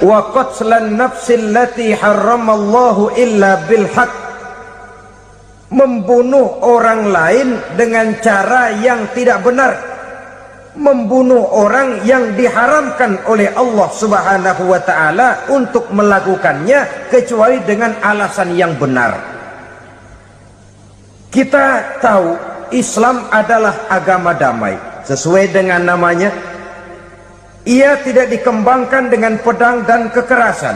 wa qatlan nafsil lati harramallahu illa bil haq, membunuh orang lain dengan cara yang tidak benar, membunuh orang yang diharamkan oleh Allah Subhanahu wa taala untuk melakukannya kecuali dengan alasan yang benar. Kita tahu Islam adalah agama damai. Sesuai dengan namanya, ia tidak dikembangkan dengan pedang dan kekerasan.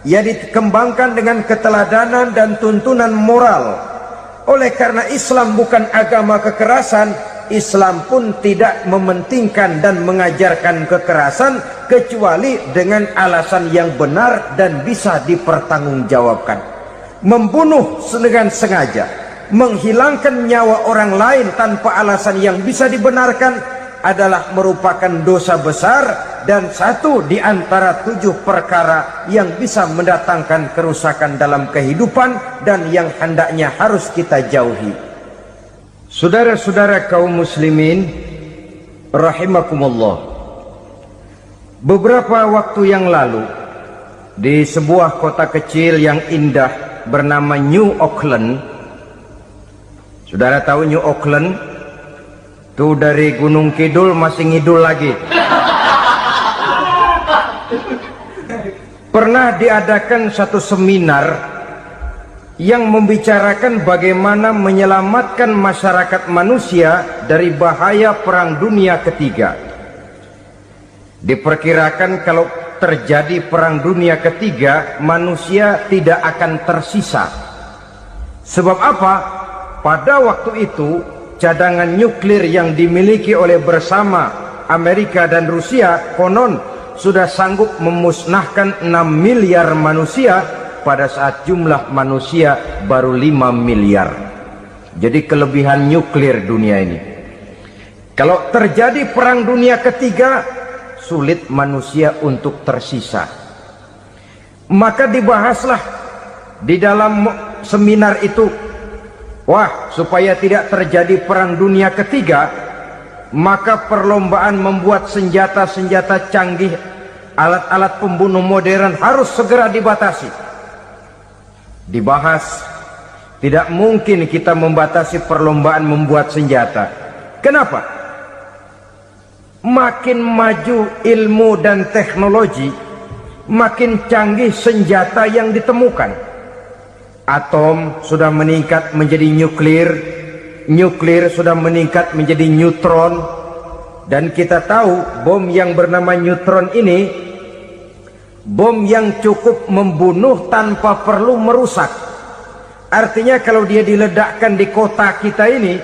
Ia dikembangkan dengan keteladanan dan tuntunan moral. Oleh karena Islam bukan agama kekerasan, Islam pun tidak mementingkan dan mengajarkan kekerasan kecuali dengan alasan yang benar dan bisa dipertanggungjawabkan. Membunuh dengan sengaja, menghilangkan nyawa orang lain tanpa alasan yang bisa dibenarkan adalah merupakan dosa besar dan satu di antara 7 perkara yang bisa mendatangkan kerusakan dalam kehidupan dan yang hendaknya harus kita jauhi. Saudara-saudara kaum muslimin rahimakumullah, beberapa waktu yang lalu di sebuah kota kecil yang indah bernama New Auckland. Saudara tahu New Auckland? Tuh dari Gunung Kidul masih ngidul lagi. Pernah diadakan satu seminar yang membicarakan bagaimana menyelamatkan masyarakat manusia dari bahaya Perang Dunia Ketiga. Diperkirakan kalau terjadi Perang Dunia Ketiga, manusia tidak akan tersisa. Sebab apa? Pada waktu itu cadangan nuklir yang dimiliki oleh bersama Amerika dan Rusia konon sudah sanggup memusnahkan 6 miliar manusia pada saat jumlah manusia baru 5 miliar. Jadi kelebihan nuklir dunia ini. Kalau terjadi Perang Dunia Ketiga, sulit manusia untuk tersisa. Maka dibahaslah di dalam seminar itu, wah, supaya tidak terjadi Perang Dunia Ketiga, maka perlombaan membuat senjata-senjata canggih, alat-alat pembunuh modern harus segera dibatasi. Dibahas, tidak mungkin kita membatasi perlombaan membuat senjata. Kenapa? Makin maju ilmu dan teknologi, makin canggih senjata yang ditemukan. Atom sudah meningkat menjadi nuklir, nuklir sudah meningkat menjadi neutron, dan kita tahu bom yang bernama neutron ini bom yang cukup membunuh tanpa perlu merusak. Artinya kalau dia diledakkan di kota kita ini,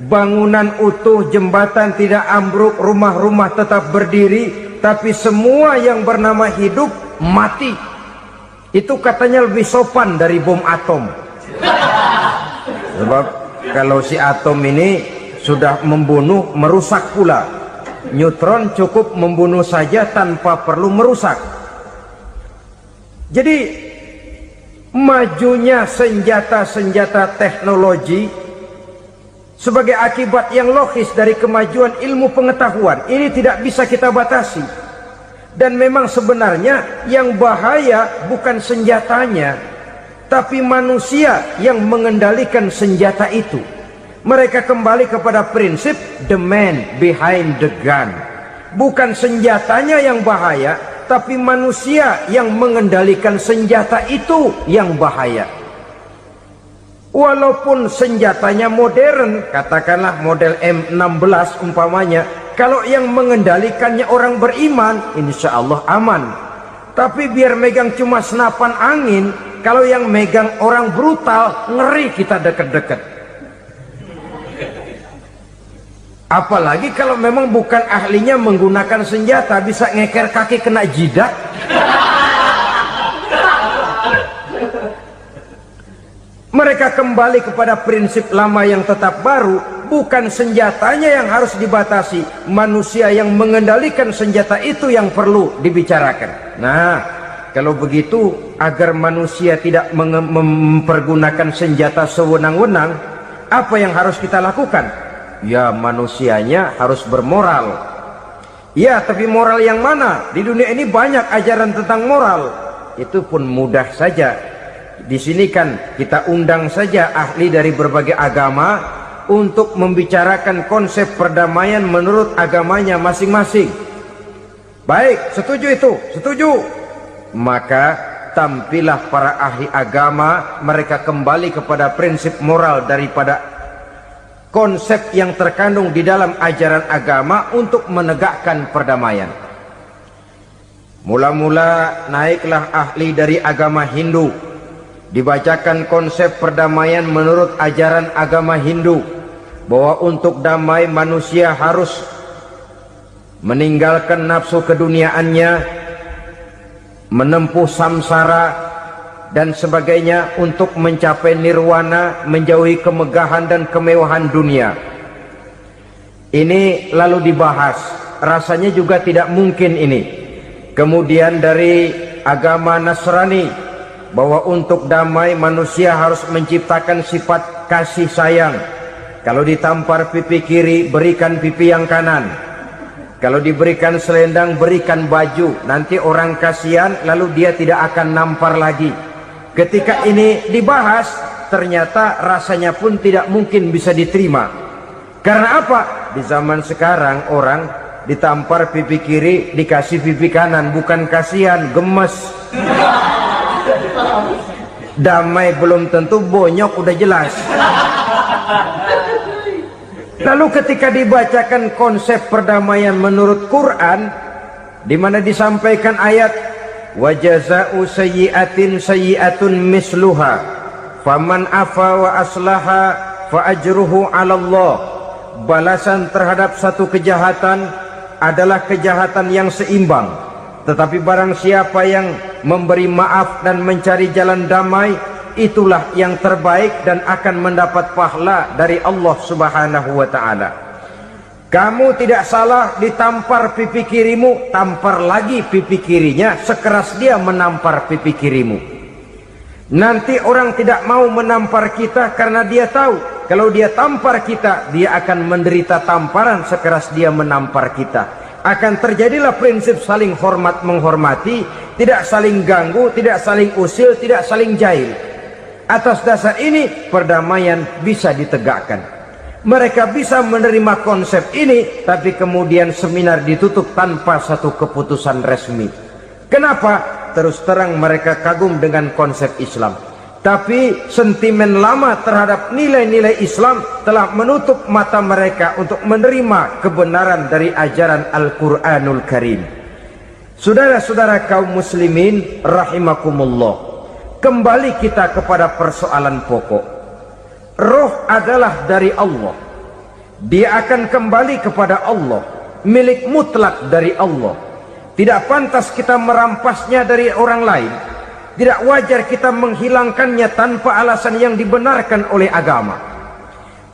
bangunan utuh, jembatan tidak ambruk, rumah-rumah tetap berdiri, tapi semua yang bernama hidup mati. Itu katanya lebih sopan dari bom atom. Sebab kalau si atom ini sudah membunuh, merusak pula. Neutron cukup membunuh saja tanpa perlu merusak. Jadi majunya senjata-senjata teknologi sebagai akibat yang logis dari kemajuan ilmu pengetahuan ini tidak bisa kita batasi. Dan memang sebenarnya yang bahaya bukan senjatanya, tapi manusia yang mengendalikan senjata itu. Mereka kembali kepada prinsip the man behind the gun. Bukan senjatanya yang bahaya, tapi manusia yang mengendalikan senjata itu yang bahaya. Walaupun senjatanya modern, katakanlah model M16 umpamanya, kalau yang mengendalikannya orang beriman, insya Allah aman. Tapi biar megang cuma senapan angin, kalau yang megang orang brutal, ngeri kita deket-deket. Apalagi kalau memang bukan ahlinya menggunakan senjata, bisa ngeker kaki kena jidat. Mereka kembali kepada prinsip lama yang tetap baru, bukan senjatanya yang harus dibatasi, manusia yang mengendalikan senjata itu yang perlu dibicarakan. Nah, kalau begitu, agar manusia tidak mempergunakan senjata sewenang-wenang, apa yang harus kita lakukan? Ya, manusianya harus bermoral. Ya, tapi moral yang mana? Di dunia ini banyak ajaran tentang moral. Itu pun mudah saja. Di sini kan kita undang saja ahli dari berbagai agama untuk membicarakan konsep perdamaian menurut agamanya masing-masing. Baik, setuju itu? Setuju. Maka tampillah para ahli agama, mereka kembali kepada prinsip moral daripada konsep yang terkandung di dalam ajaran agama untuk menegakkan perdamaian. Mula-mula naiklah ahli dari agama Hindu, dibacakan konsep perdamaian menurut ajaran agama Hindu, bahwa untuk damai manusia harus meninggalkan nafsu keduniaannya, menempuh samsara dan sebagainya untuk mencapai nirwana, menjauhi kemegahan dan kemewahan dunia. Ini lalu dibahas, rasanya juga tidak mungkin ini. Kemudian dari agama Nasrani, bahwa untuk damai manusia harus menciptakan sifat kasih sayang. Kalau ditampar pipi kiri, berikan pipi yang kanan. Kalau diberikan selendang, berikan baju. Nanti orang kasihan, lalu dia tidak akan nampar lagi. Ketika ini dibahas, ternyata rasanya pun tidak mungkin bisa diterima. Karena apa? Di zaman sekarang orang ditampar pipi kiri, dikasih pipi kanan. Bukan kasihan, gemes. Damai belum tentu, bonyok udah jelas. Lalu ketika dibacakan konsep perdamaian menurut Quran, di mana disampaikan ayat wa jazaa'u sayyi'atin sayyi'atun misluha faman afa wa aslaha fa ajruhu 'ala Allah. Balasan terhadap satu kejahatan adalah kejahatan yang seimbang, tetapi barang siapa yang memberi maaf dan mencari jalan damai, itulah yang terbaik dan akan mendapat pahala dari Allah Subhanahu wa ta'ala. Kamu tidak salah ditampar pipi kirimu, tampar lagi pipi kirinya sekeras dia menampar pipi kirimu. Nanti orang tidak mau menampar kita karena dia tahu kalau dia tampar kita, dia akan menderita tamparan sekeras dia menampar kita. Akan terjadilah prinsip saling hormat menghormati, tidak saling ganggu, tidak saling usil, tidak saling jahil. Atas dasar ini perdamaian bisa ditegakkan. Mereka bisa menerima konsep ini, tapi kemudian seminar ditutup tanpa satu keputusan resmi. Kenapa? Terus terang mereka kagum dengan konsep Islam, tapi sentimen lama terhadap nilai-nilai Islam telah menutup mata mereka untuk menerima kebenaran dari ajaran Al-Quranul Karim. Saudara-saudara kaum muslimin rahimakumullah, kembali kita kepada persoalan pokok. Roh adalah dari Allah. Dia akan kembali kepada Allah, milik mutlak dari Allah. Tidak pantas kita merampasnya dari orang lain. Tidak wajar kita menghilangkannya tanpa alasan yang dibenarkan oleh agama.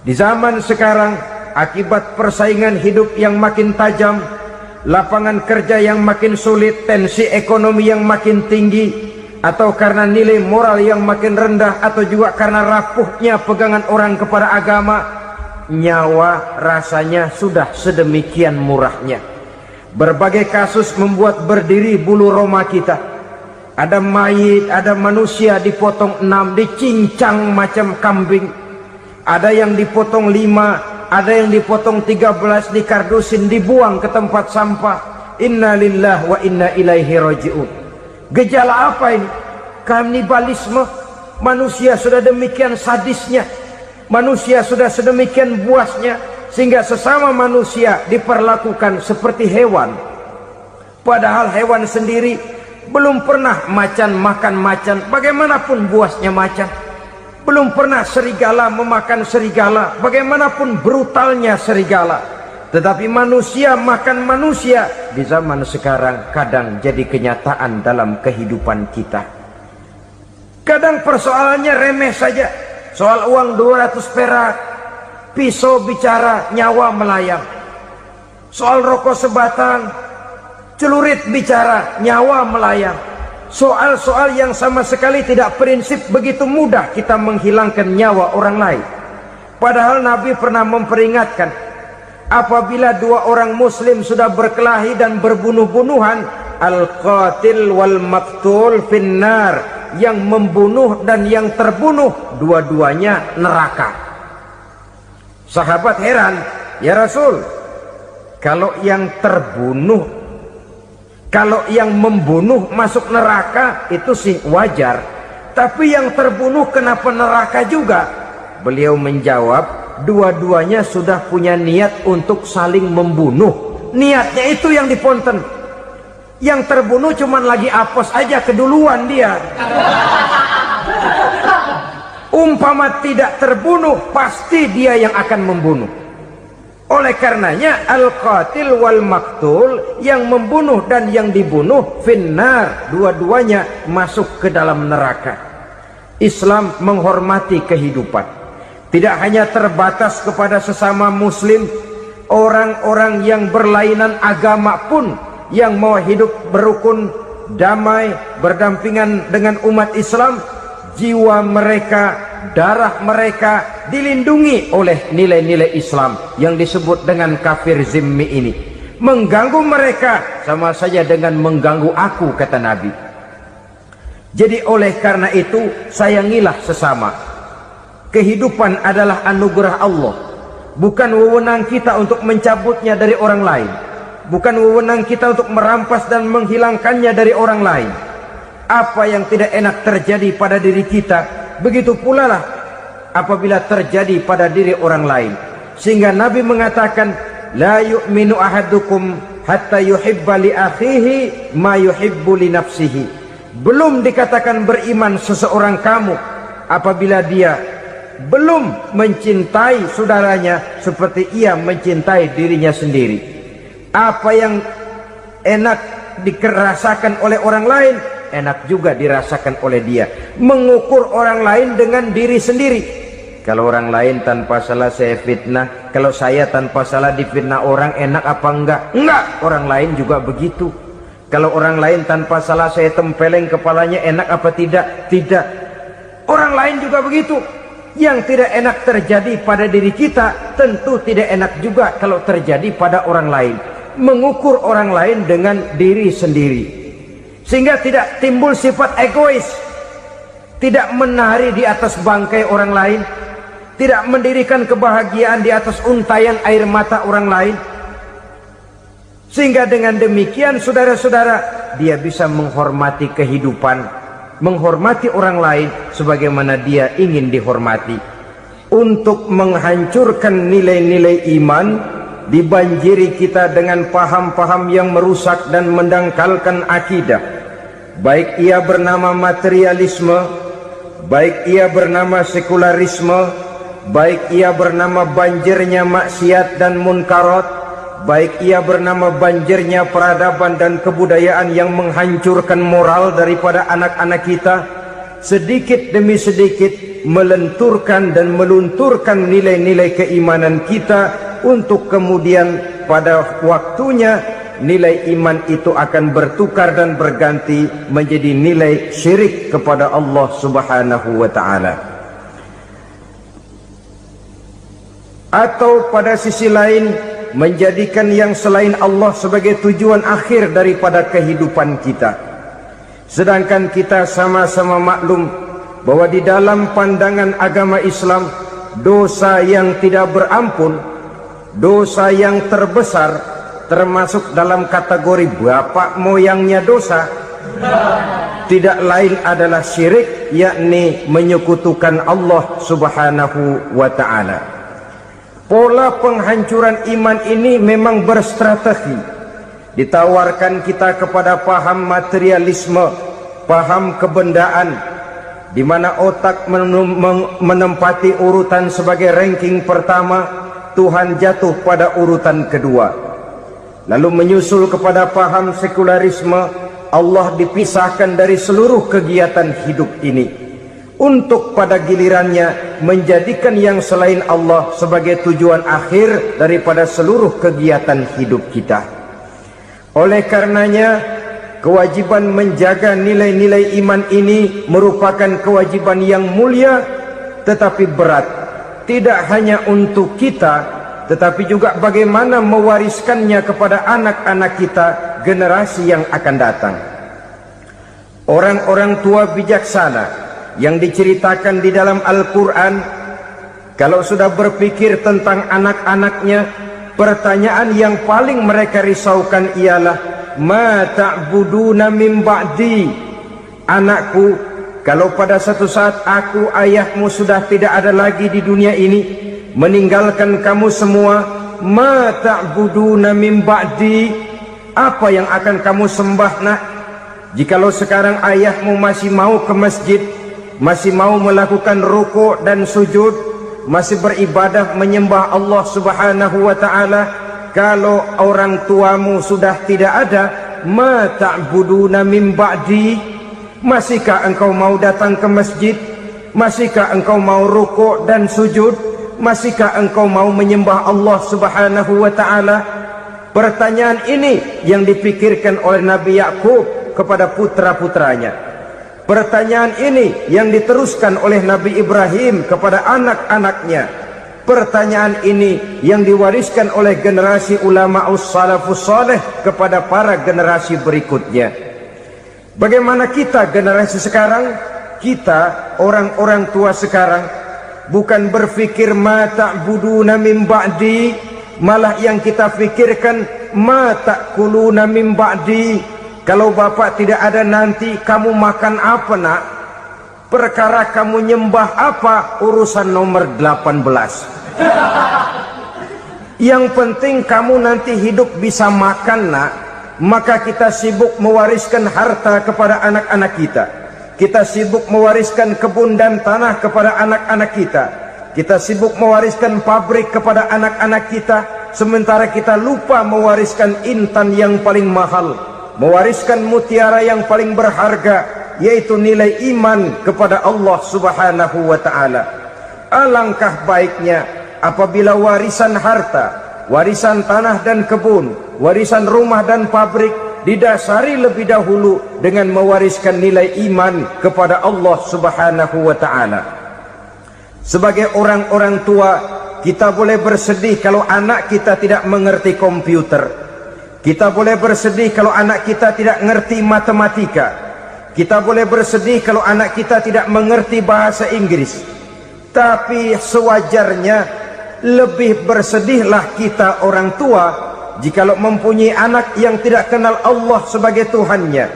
Di zaman sekarang, akibat persaingan hidup yang makin tajam, lapangan kerja yang makin sulit, tensi ekonomi yang makin tinggi, atau karena nilai moral yang makin rendah, atau juga karena rapuhnya pegangan orang kepada agama, nyawa rasanya sudah sedemikian murahnya. Berbagai kasus membuat berdiri bulu roma kita. Ada mayit, ada manusia dipotong 6, dicincang macam kambing. Ada yang dipotong 5, ada yang dipotong 13, dikardusin, dibuang ke tempat sampah. Inna lillahi wa inna ilaihi raji'un. Gejala apa ini? Kanibalisme. Manusia sudah demikian sadisnya, manusia sudah sedemikian buasnya, sehingga sesama manusia diperlakukan seperti hewan. Padahal hewan sendiri belum pernah macan makan macan, bagaimanapun buasnya macan. Belum pernah serigala memakan serigala, bagaimanapun brutalnya serigala. Tetapi manusia makan manusia di zaman sekarang kadang jadi kenyataan dalam kehidupan kita. Kadang persoalannya remeh saja. Soal uang 200 perak, pisau bicara, nyawa melayang. Soal rokok sebatang, celurit bicara, nyawa melayang. Soal-soal yang sama sekali tidak prinsip, begitu mudah kita menghilangkan nyawa orang lain. Padahal Nabi pernah memperingatkan, apabila dua orang muslim sudah berkelahi dan berbunuh-bunuhan, al-qatil wal maqtul finnar, yang membunuh dan yang terbunuh dua-duanya neraka. Sahabat heran, ya Rasul, kalau yang membunuh masuk neraka itu sih wajar, tapi yang terbunuh kenapa neraka juga? Beliau menjawab, dua-duanya sudah punya niat untuk saling membunuh. Niatnya itu yang diponten. Yang terbunuh cuman lagi apes aja, keduluan dia. Umpama tidak terbunuh, pasti dia yang akan membunuh. Oleh karenanya al-qatil wal maktul, yang membunuh dan yang dibunuh finnar, dua-duanya masuk ke dalam neraka. Islam menghormati kehidupan, tidak hanya terbatas kepada sesama muslim, orang-orang yang berlainan agama pun yang mau hidup berukun, damai, berdampingan dengan umat Islam, jiwa mereka, darah mereka dilindungi oleh nilai-nilai Islam yang disebut dengan kafir zimmi ini. Mengganggu mereka sama saja dengan mengganggu aku, kata Nabi. Jadi oleh karena itu, sayangilah sesama. Kehidupan adalah anugerah Allah, bukan wewenang kita untuk mencabutnya dari orang lain, bukan wewenang kita untuk merampas dan menghilangkannya dari orang lain. Apa yang tidak enak terjadi pada diri kita, begitu pula lah apabila terjadi pada diri orang lain. Sehingga Nabi mengatakan, la yu'minu ahadukum hatta yuhibba li akhihi ma yuhibbu li nafsihi. Belum dikatakan beriman seseorang kamu apabila dia belum mencintai saudaranya seperti ia mencintai dirinya sendiri. Apa yang enak dirasakan oleh orang lain, enak juga dirasakan oleh dia. Mengukur orang lain dengan diri sendiri. Kalau orang lain tanpa salah saya fitnah, kalau saya tanpa salah difitnah orang, enak apa enggak? Enggak, orang lain juga begitu. Kalau orang lain tanpa salah saya tempeleng kepalanya, enak apa tidak? Tidak. Orang lain juga begitu. Yang tidak enak terjadi pada diri kita, tentu tidak enak juga kalau terjadi pada orang lain. Mengukur orang lain dengan diri sendiri, sehingga tidak timbul sifat egois, tidak menari di atas bangkai orang lain, tidak mendirikan kebahagiaan di atas untayan air mata orang lain. Sehingga dengan demikian saudara-saudara, dia bisa menghormati kehidupan, menghormati orang lain sebagaimana dia ingin dihormati. Untuk menghancurkan nilai-nilai iman, dibanjiri kita dengan paham-paham yang merusak dan mendangkalkan akidah, baik ia bernama materialisme, baik ia bernama sekularisme, baik ia bernama banjirnya maksiat dan munkarat, baik ia bernama banjirnya peradaban dan kebudayaan yang menghancurkan moral daripada anak-anak kita. Sedikit demi sedikit melenturkan dan melunturkan nilai-nilai keimanan kita, untuk kemudian pada waktunya nilai iman itu akan bertukar dan berganti menjadi nilai syirik kepada Allah Subhanahu wa ta'ala. Atau pada sisi lain, menjadikan yang selain Allah sebagai tujuan akhir daripada kehidupan kita. Sedangkan kita sama-sama maklum bahwa di dalam pandangan agama Islam, dosa yang tidak berampun, dosa yang terbesar, termasuk dalam kategori bapak moyangnya dosa, tidak lain adalah syirik, yakni menyekutukan Allah Subhanahu wa ta'ala. Pola penghancuran iman ini memang berstrategi. Ditawarkan kita kepada paham materialisme, paham kebendaan, di mana otak menempati urutan sebagai ranking pertama, Tuhan jatuh pada urutan kedua. Lalu menyusul kepada paham sekularisme, Allah dipisahkan dari seluruh kegiatan hidup ini, untuk pada gilirannya menjadikan yang selain Allah sebagai tujuan akhir daripada seluruh kegiatan hidup kita. Oleh karenanya, kewajiban menjaga nilai-nilai iman ini merupakan kewajiban yang mulia tetapi berat, tidak hanya untuk kita, tetapi juga bagaimana mewariskannya kepada anak-anak kita, generasi yang akan datang. Orang-orang tua bijaksana yang diceritakan di dalam Al-Quran, kalau sudah berpikir tentang anak-anaknya, pertanyaan yang paling mereka risaukan ialah, ma ta'buduna min ba'di. Anakku, kalau pada satu saat aku, ayahmu sudah tidak ada lagi di dunia ini, meninggalkan kamu semua, ma ta'buduna min ba'di, apa yang akan kamu sembah nak? Jikalau sekarang ayahmu masih mau ke masjid, masih mau melakukan rukuk dan sujud, masih beribadah menyembah Allah Subhanahu wa ta'ala, kalau orang tuamu sudah tidak ada, ma ta'buduna min ba'di, masihkah engkau mau datang ke masjid? Masihkah engkau mau rukuk dan sujud? Masihkah engkau mau menyembah Allah Subhanahu wa ta'ala? Pertanyaan ini yang dipikirkan oleh Nabi Yakub kepada putra-putranya. Pertanyaan ini yang diteruskan oleh Nabi Ibrahim kepada anak-anaknya. Pertanyaan ini yang diwariskan oleh generasi ulama salafus saleh kepada para generasi berikutnya. Bagaimana kita generasi sekarang? Kita orang-orang tua sekarang bukan berfikir ma ta'buduna min ba'di, malah yang kita fikirkan ma ta'kuluna min ba'di. Kalau bapak tidak ada nanti kamu makan apa nak? Perkara kamu nyembah apa, urusan nomor 18. Yang penting kamu nanti hidup bisa makan nak. Maka kita sibuk mewariskan harta kepada anak-anak kita. Kita sibuk mewariskan kebun dan tanah kepada anak-anak kita. Kita sibuk mewariskan pabrik kepada anak-anak kita, sementara kita lupa mewariskan intan yang paling mahal, mewariskan mutiara yang paling berharga, yaitu nilai iman kepada Allah Subhanahu wa ta'ala. Alangkah baiknya apabila warisan harta, warisan tanah dan kebun, warisan rumah dan pabrik didasari lebih dahulu dengan mewariskan nilai iman kepada Allah Subhanahu wa ta'ala. Sebagai orang-orang tua, kita boleh bersedih kalau anak kita tidak mengerti komputer. Kita boleh bersedih kalau anak kita tidak mengerti matematika. Kita boleh bersedih kalau anak kita tidak mengerti bahasa Inggris. Tapi sewajarnya lebih bersedihlah kita orang tua jikalau mempunyai anak yang tidak kenal Allah sebagai Tuhannya,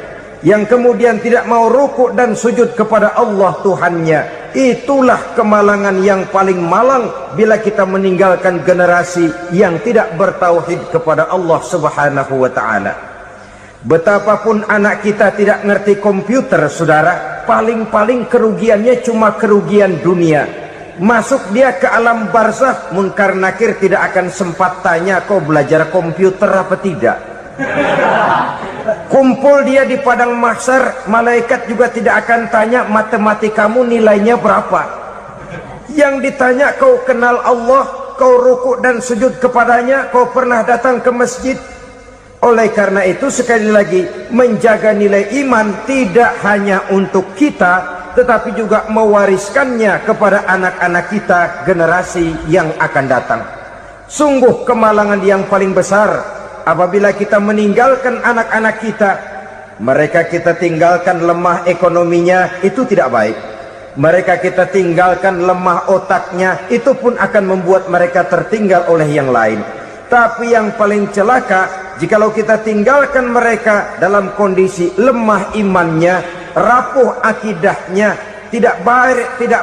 yang kemudian tidak mau rukuk dan sujud kepada Allah Tuhannya. Itulah kemalangan yang paling malang bila kita meninggalkan generasi yang tidak bertauhid kepada Allah Subhanahu wa ta'ala. Betapapun anak kita tidak ngerti komputer, saudara, paling-paling kerugiannya cuma kerugian dunia. Masuk dia ke alam barzakh, munkar nakir tidak akan sempat tanya kau belajar komputer apa tidak. Kumpul dia di padang mahsyar, malaikat juga tidak akan tanya matematikamu nilainya berapa. Yang ditanya, kau kenal Allah, kau rukuk dan sujud kepadanya, kau pernah datang ke masjid. Oleh karena itu sekali lagi, menjaga nilai iman tidak hanya untuk kita, tetapi juga mewariskannya kepada anak-anak kita, generasi yang akan datang. Sungguh kemalangan yang paling besar apabila kita meninggalkan anak-anak kita. Mereka kita tinggalkan lemah ekonominya, itu tidak baik. Mereka kita tinggalkan lemah otaknya, itu pun akan membuat mereka tertinggal oleh yang lain. Tapi yang paling celaka, jikalau kita tinggalkan mereka dalam kondisi lemah imannya, rapuh akidahnya, tidak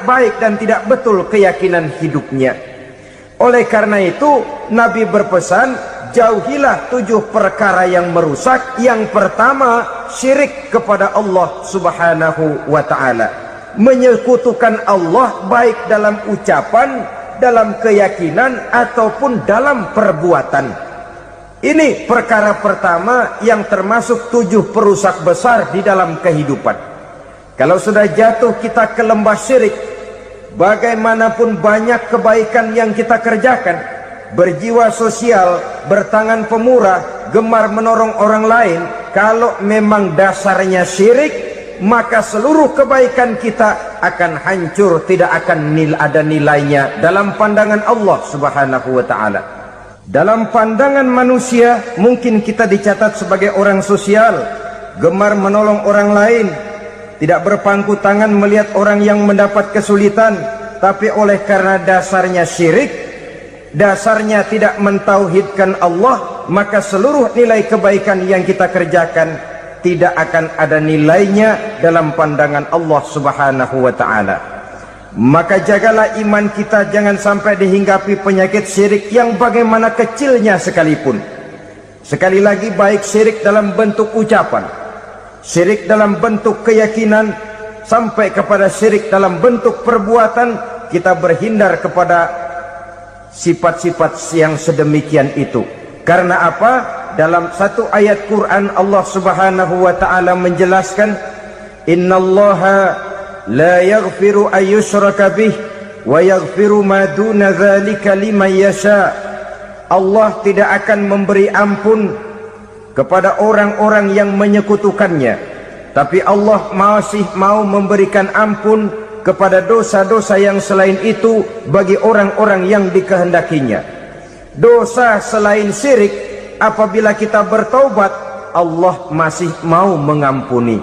baik dan tidak betul keyakinan hidupnya. Oleh karena itu Nabi berpesan, jauhilah 7 perkara yang merusak. Yang pertama, syirik kepada Allah Subhanahu wa ta'ala, menyekutukan Allah baik dalam ucapan, dalam keyakinan ataupun dalam perbuatan. Ini perkara pertama yang termasuk 7 perusak besar di dalam kehidupan. Kalau sudah jatuh kita ke lembah syirik, bagaimanapun banyak kebaikan yang kita kerjakan, berjiwa sosial, bertangan pemurah, gemar menolong orang lain, kalau memang dasarnya syirik, maka seluruh kebaikan kita akan hancur, tidak akan ada nilainya dalam pandangan Allah Subhanahu wa taala. Dalam pandangan manusia mungkin kita dicatat sebagai orang sosial, gemar menolong orang lain, tidak berpangku tangan melihat orang yang mendapat kesulitan, tapi oleh karena dasarnya syirik, dasarnya tidak mentauhidkan Allah, maka seluruh nilai kebaikan yang kita kerjakan tidak akan ada nilainya dalam pandangan Allah Subhanahu wa taala. Maka jagalah iman kita jangan sampai dihinggapi penyakit syirik yang bagaimana kecilnya sekalipun. Sekali lagi, baik syirik dalam bentuk ucapan, syirik dalam bentuk keyakinan, sampai kepada syirik dalam bentuk perbuatan, kita berhindar kepada sifat-sifat yang sedemikian itu. Karena apa? Dalam satu ayat Quran Allah Subhanahu wa taala menjelaskan, innallaha la yaghfiru ayyushraka bih wa yaghfiru ma duna dzalika liman yasha. Allah tidak akan memberi ampun kepada orang-orang yang menyekutukannya, tapi Allah masih mau memberikan ampun kepada dosa-dosa yang selain itu bagi orang-orang yang dikehendakinya. Dosa selain syirik, apabila kita bertaubat, Allah masih mau mengampuni.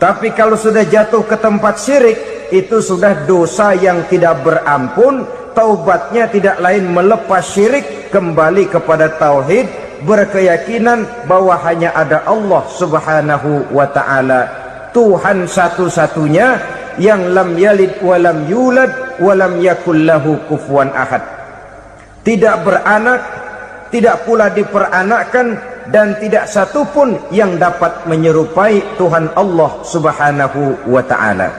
Tapi kalau sudah jatuh ke tempat syirik, itu sudah dosa yang tidak berampun. Taubatnya tidak lain melepas syirik, kembali kepada tauhid, berkeyakinan bahwa hanya ada Allah Subhanahu wa taala, Tuhan satu-satunya yang lam yalid walam yulad walam yakul lahu kufuwan ahad. Tidak beranak, tidak pula diperanakkan, dan tidak satupun yang dapat menyerupai Tuhan Allah Subhanahu wa ta'ala.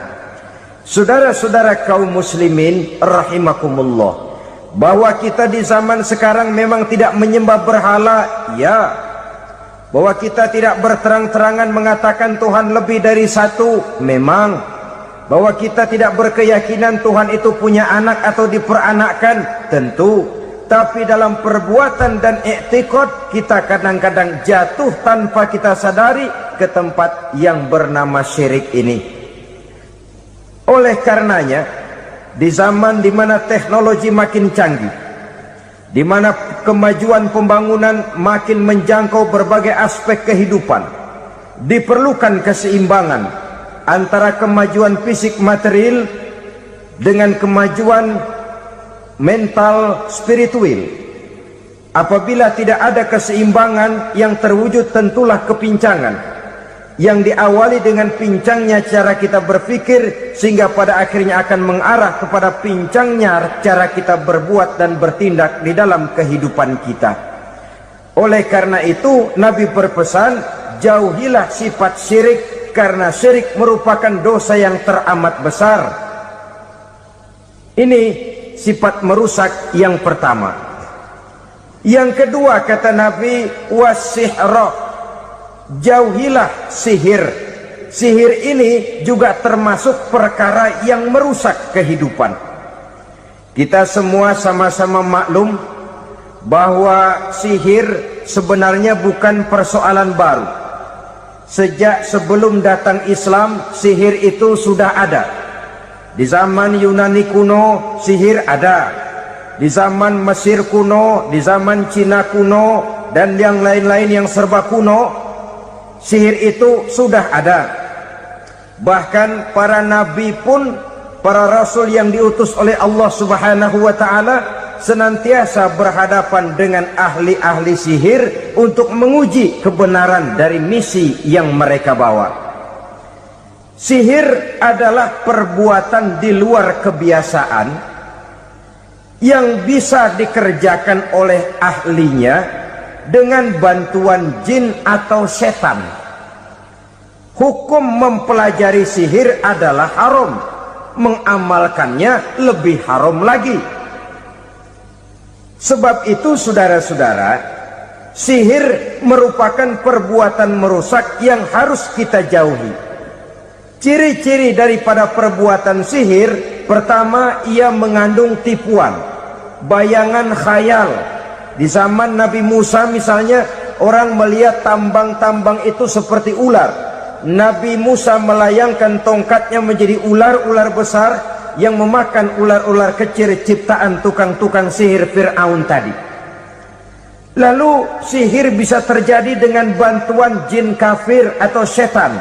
Saudara-saudara kaum muslimin rahimakumullah, bahwa kita di zaman sekarang memang tidak menyembah berhala, ya. Bahwa kita tidak berterang-terangan mengatakan Tuhan lebih dari satu, memang. Bahwa kita tidak berkeyakinan Tuhan itu punya anak atau diperanakkan, tentu. Tapi dalam perbuatan dan i'tiqad kita kadang-kadang jatuh tanpa kita sadari ke tempat yang bernama syirik ini. Oleh karenanya, di zaman di mana teknologi makin canggih, di mana kemajuan pembangunan makin menjangkau berbagai aspek kehidupan, diperlukan keseimbangan antara kemajuan fisik material dengan kemajuan mental spiritual. Apabila tidak ada keseimbangan yang terwujud, tentulah kepincangan yang diawali dengan pincangnya cara kita berpikir, sehingga pada akhirnya akan mengarah kepada pincangnya cara kita berbuat dan bertindak di dalam kehidupan kita. Oleh karena itu Nabi berpesan, jauhilah sifat syirik, karena syirik merupakan dosa yang teramat besar. Ini sifat merusak yang pertama. Yang kedua, kata Nabi, wasihra, jauhilah sihir. Sihir ini juga termasuk perkara yang merusak kehidupan. Kita semua sama-sama maklum bahwa sihir sebenarnya bukan persoalan baru. Sejak sebelum datang Islam, sihir itu sudah ada. Di zaman Yunani kuno sihir ada, di zaman Mesir kuno, di zaman Cina kuno, dan yang lain-lain yang serba kuno, sihir itu sudah ada. Bahkan para nabi pun, para rasul yang diutus oleh Allah Subhanahu wa ta'ala, senantiasa berhadapan dengan ahli-ahli sihir untuk menguji kebenaran dari misi yang mereka bawa. Sihir adalah perbuatan di luar kebiasaan yang bisa dikerjakan oleh ahlinya dengan bantuan jin atau setan. Hukum mempelajari sihir adalah haram, mengamalkannya lebih haram lagi. Sebab itu saudara-saudara, sihir merupakan perbuatan merusak yang harus kita jauhi. Ciri-ciri daripada perbuatan sihir, pertama, ia mengandung tipuan, bayangan khayal. Di zaman Nabi Musa misalnya, orang melihat tambang-tambang itu seperti ular, Nabi Musa melayangkan tongkatnya menjadi ular-ular besar yang memakan ular-ular kecil ciptaan tukang-tukang sihir Fir'aun tadi. Lalu sihir bisa terjadi dengan bantuan jin kafir atau setan.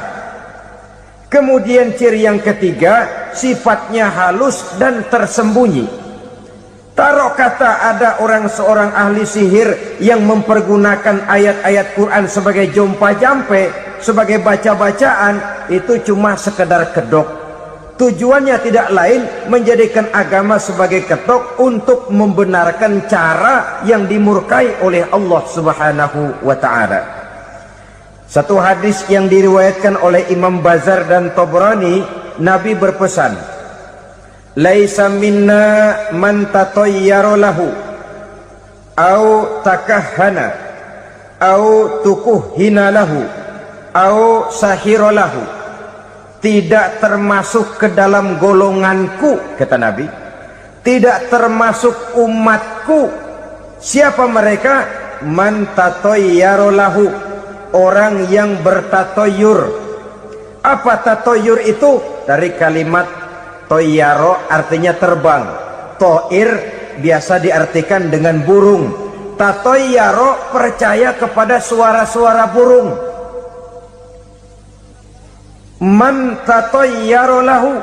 Kemudian ciri yang ketiga, sifatnya halus dan tersembunyi. Taruh kata ada seorang ahli sihir yang mempergunakan ayat-ayat Quran sebagai jompa-jampe, sebagai baca-bacaan, itu cuma sekedar kedok. Tujuannya tidak lain menjadikan agama sebagai ketok untuk membenarkan cara yang dimurkai oleh Allah Subhanahu wa ta'ala. Satu hadis yang diriwayatkan oleh Imam Bazar dan Tabrani, Nabi berpesan, "Laisa minna man tatayyara lahu au takahhana au tukuhhina lahu au sahira lahu." Tidak termasuk ke dalam golonganku, kata Nabi. Tidak termasuk umatku. Siapa mereka? Man tatayyara lahu, orang yang bertatoyur. Apa tatoyur itu? Dari kalimat toyaro, artinya terbang. Toir biasa diartikan dengan burung. Tatoyaro percaya kepada suara-suara burung. Man tatayyara lahu,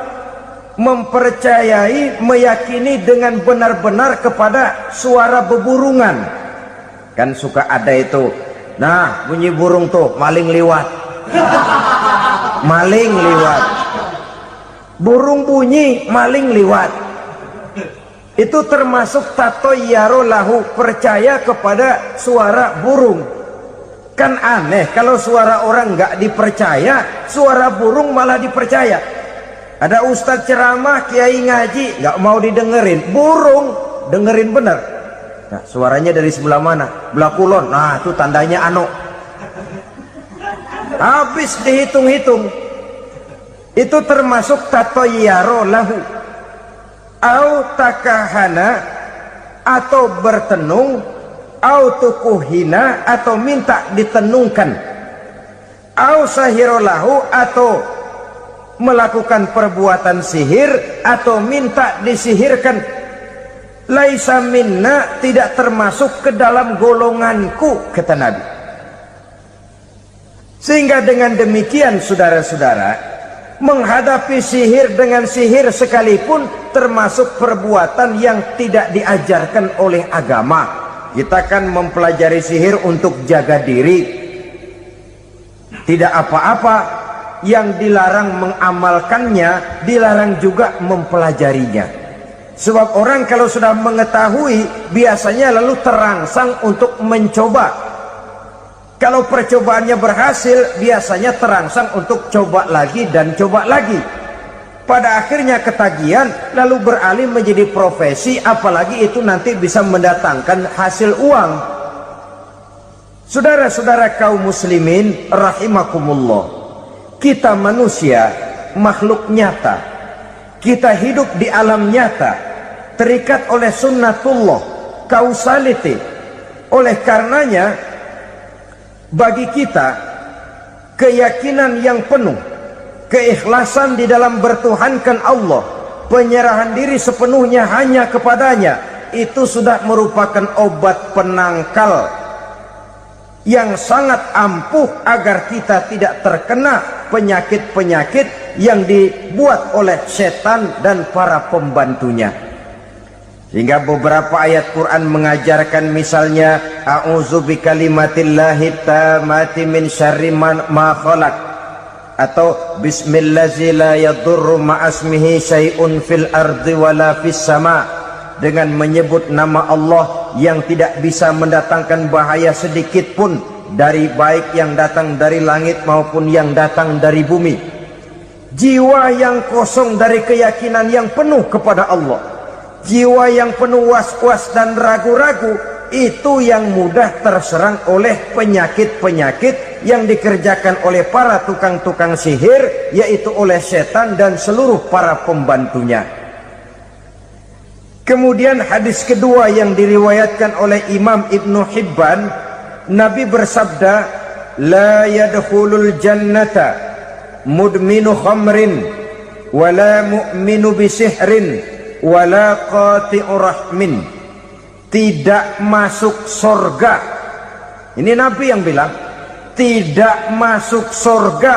mempercayai, meyakini dengan benar-benar kepada suara beburungan. Kan suka ada itu, nah bunyi burung tuh, maling liwat. Maling liwat. Burung bunyi, maling liwat. Itu termasuk tatayyara lahu, percaya kepada suara burung. Kan aneh kalau suara orang nggak dipercaya, suara burung malah dipercaya. Ada ustadz ceramah, kiai ngaji, nggak mau didengerin, burung dengerin bener. Nah, suaranya dari sebelah mana? Belah kulon. Nah, itu tandanya ano. Habis dihitung-hitung. Itu termasuk tatayyara lahu. Au takahana, atau bertenung, au tukuhina, atau minta ditenungkan, au sahirolahu, atau melakukan perbuatan sihir atau minta disihirkan. Laisa minna, tidak termasuk ke dalam golonganku, kata Nabi. Sehingga dengan demikian saudara-saudara, menghadapi sihir dengan sihir sekalipun termasuk perbuatan yang tidak diajarkan oleh agama. Kita kan mempelajari sihir untuk jaga diri, tidak apa-apa. Yang dilarang mengamalkannya, dilarang juga mempelajarinya. Sebab orang kalau sudah mengetahui, biasanya lalu terangsang untuk mencoba. Kalau percobaannya berhasil, biasanya terangsang untuk coba lagi dan coba lagi. Pada akhirnya ketagihan, lalu beralih menjadi profesi, apalagi itu nanti bisa mendatangkan hasil uang. Saudara-saudara kaum muslimin rahimakumullah, kita manusia makhluk nyata, kita hidup di alam nyata, terikat oleh sunnatullah, causality. Oleh karenanya bagi kita keyakinan yang penuh, keikhlasan di dalam bertuhankan Allah, penyerahan diri sepenuhnya hanya kepadanya, itu sudah merupakan obat penangkal yang sangat ampuh agar kita tidak terkena penyakit-penyakit yang dibuat oleh setan dan para pembantunya. Sehingga beberapa ayat Quran mengajarkan, misalnya a'udzu bikalimatillahi tammati min syarri ma khalaq, atau bismillazi la yadurru ma'asmihi syai'un fil ardi wala fis sama, dengan menyebut nama Allah yang tidak bisa mendatangkan bahaya sedikit pun, dari baik yang datang dari langit maupun yang datang dari bumi. Jiwa yang kosong dari keyakinan yang penuh kepada Allah, jiwa yang penuh was-was dan ragu-ragu, itu yang mudah terserang oleh penyakit-penyakit yang dikerjakan oleh para tukang-tukang sihir, yaitu oleh setan dan seluruh para pembantunya. Kemudian hadis kedua yang diriwayatkan oleh Imam Ibnu Hibban, Nabi bersabda, la yadkhulul jannata mudminu khamrin wala mu'minu bisihrin wala qati'u rahmin. Tidak masuk surga. Ini Nabi yang bilang, tidak masuk surga.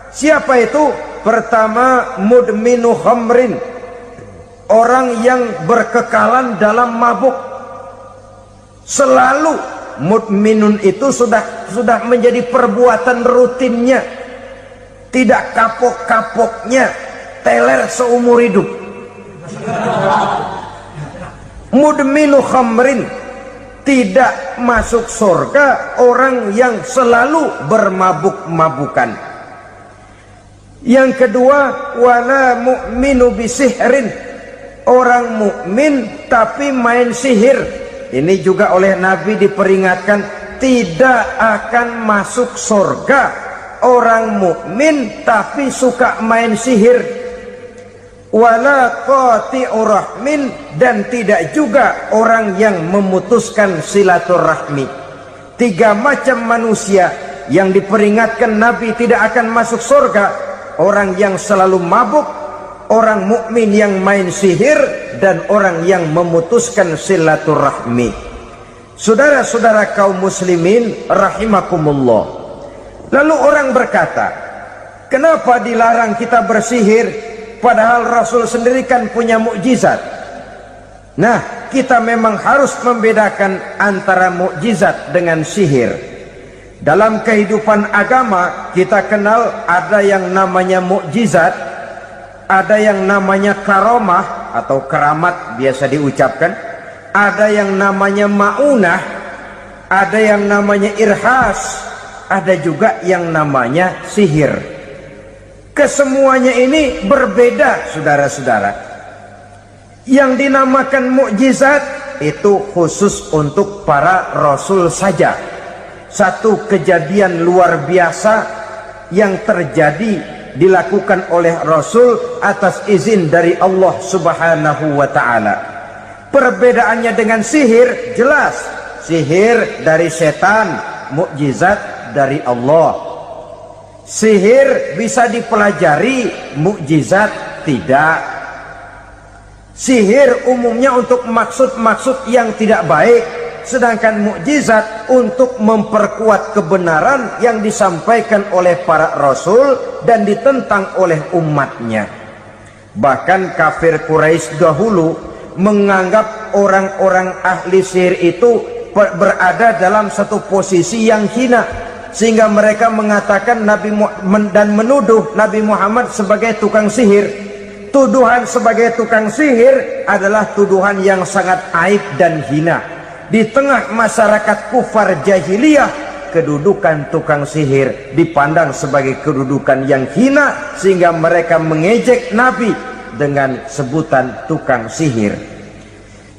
Siapa itu? Pertama, mudminu khamrin, orang yang berkekalan dalam mabuk. Selalu mudminun itu sudah menjadi perbuatan rutinnya, tidak kapok-kapoknya, teler seumur hidup. Mudminu khamrin, tidak masuk surga orang yang selalu bermabuk-mabukan. Yang kedua, wala mu'minu bisihrin, orang mukmin tapi main sihir. Ini juga oleh Nabi diperingatkan, tidak akan masuk surga orang mukmin tapi suka main sihir. Wala qati'u rahmin, dan tidak juga orang yang memutuskan silaturahmi. 3 macam manusia yang diperingatkan Nabi tidak akan masuk surga: orang yang selalu mabuk, orang mukmin yang main sihir, dan orang yang memutuskan silaturahmi. Saudara-saudara kaum muslimin rahimakumullah. Lalu orang berkata, kenapa dilarang kita bersihir? Padahal Rasul sendiri kan punya mukjizat. Nah, kita memang harus membedakan antara mukjizat dengan sihir. Dalam kehidupan agama kita kenal ada yang namanya mukjizat, ada yang namanya karomah atau keramat biasa diucapkan, ada yang namanya maunah, ada yang namanya irhas, ada juga yang namanya sihir. Kesemuanya ini berbeda, saudara-saudara. Yang dinamakan mukjizat itu khusus untuk para rasul saja. Satu kejadian luar biasa yang terjadi dilakukan oleh rasul atas izin dari Allah Subhanahu wa ta'ala. Perbedaannya dengan sihir jelas. Sihir dari setan, mukjizat dari Allah. Sihir bisa dipelajari, mukjizat tidak. Sihir umumnya untuk maksud-maksud yang tidak baik, sedangkan mukjizat untuk memperkuat kebenaran yang disampaikan oleh para rasul dan ditentang oleh umatnya. Bahkan kafir Quraisy dahulu menganggap orang-orang ahli sihir itu berada dalam satu posisi yang hina, sehingga mereka mengatakan dan menuduh Nabi Muhammad sebagai tukang sihir. Tuduhan sebagai tukang sihir adalah tuduhan yang sangat aib dan hina. Di tengah masyarakat kufar jahiliyah, kedudukan tukang sihir dipandang sebagai kedudukan yang hina, sehingga mereka mengejek Nabi dengan sebutan tukang sihir.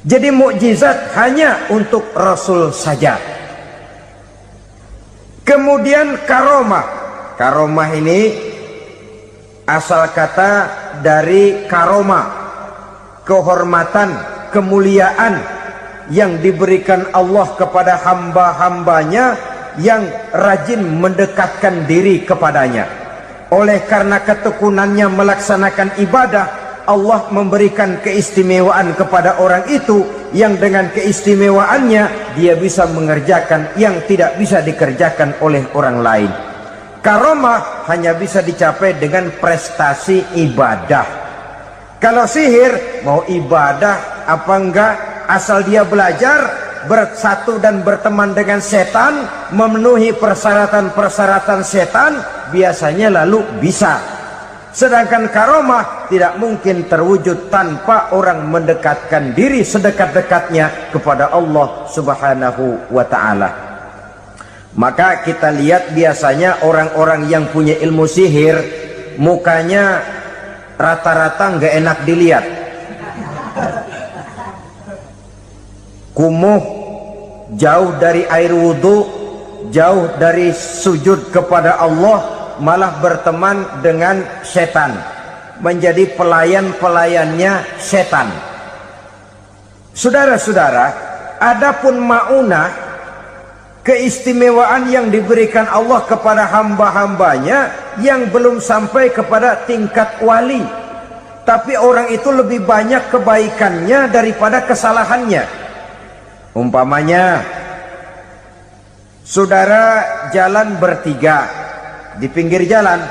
Jadi mukjizat hanya untuk Rasul saja. Kemudian karomah. Karomah ini asal kata dari karomah, kehormatan, kemuliaan yang diberikan Allah kepada hamba-hambanya yang rajin mendekatkan diri kepadanya. Oleh karena ketekunannya melaksanakan ibadah, Allah memberikan keistimewaan kepada orang itu, yang dengan keistimewaannya dia bisa mengerjakan yang tidak bisa dikerjakan oleh orang lain. Karomah hanya bisa dicapai dengan prestasi ibadah. Kalau sihir, mau ibadah apa enggak, asal dia belajar, bersatu dan berteman dengan setan, memenuhi persyaratan-persyaratan setan, biasanya lalu bisa. Sedangkan karomah tidak mungkin terwujud tanpa orang mendekatkan diri sedekat-dekatnya kepada Allah Subhanahu wa ta'ala. Maka kita lihat biasanya orang-orang yang punya ilmu sihir, mukanya rata-rata nggak enak dilihat. Kumuh, jauh dari air wudhu, jauh dari sujud kepada Allah, malah berteman dengan setan, menjadi pelayan-pelayannya setan. Saudara-saudara, adapun maunah keistimewaan yang diberikan Allah kepada hamba-hambanya yang belum sampai kepada tingkat wali, tapi orang itu lebih banyak kebaikannya daripada kesalahannya. Umpamanya saudara jalan bertiga di pinggir jalan,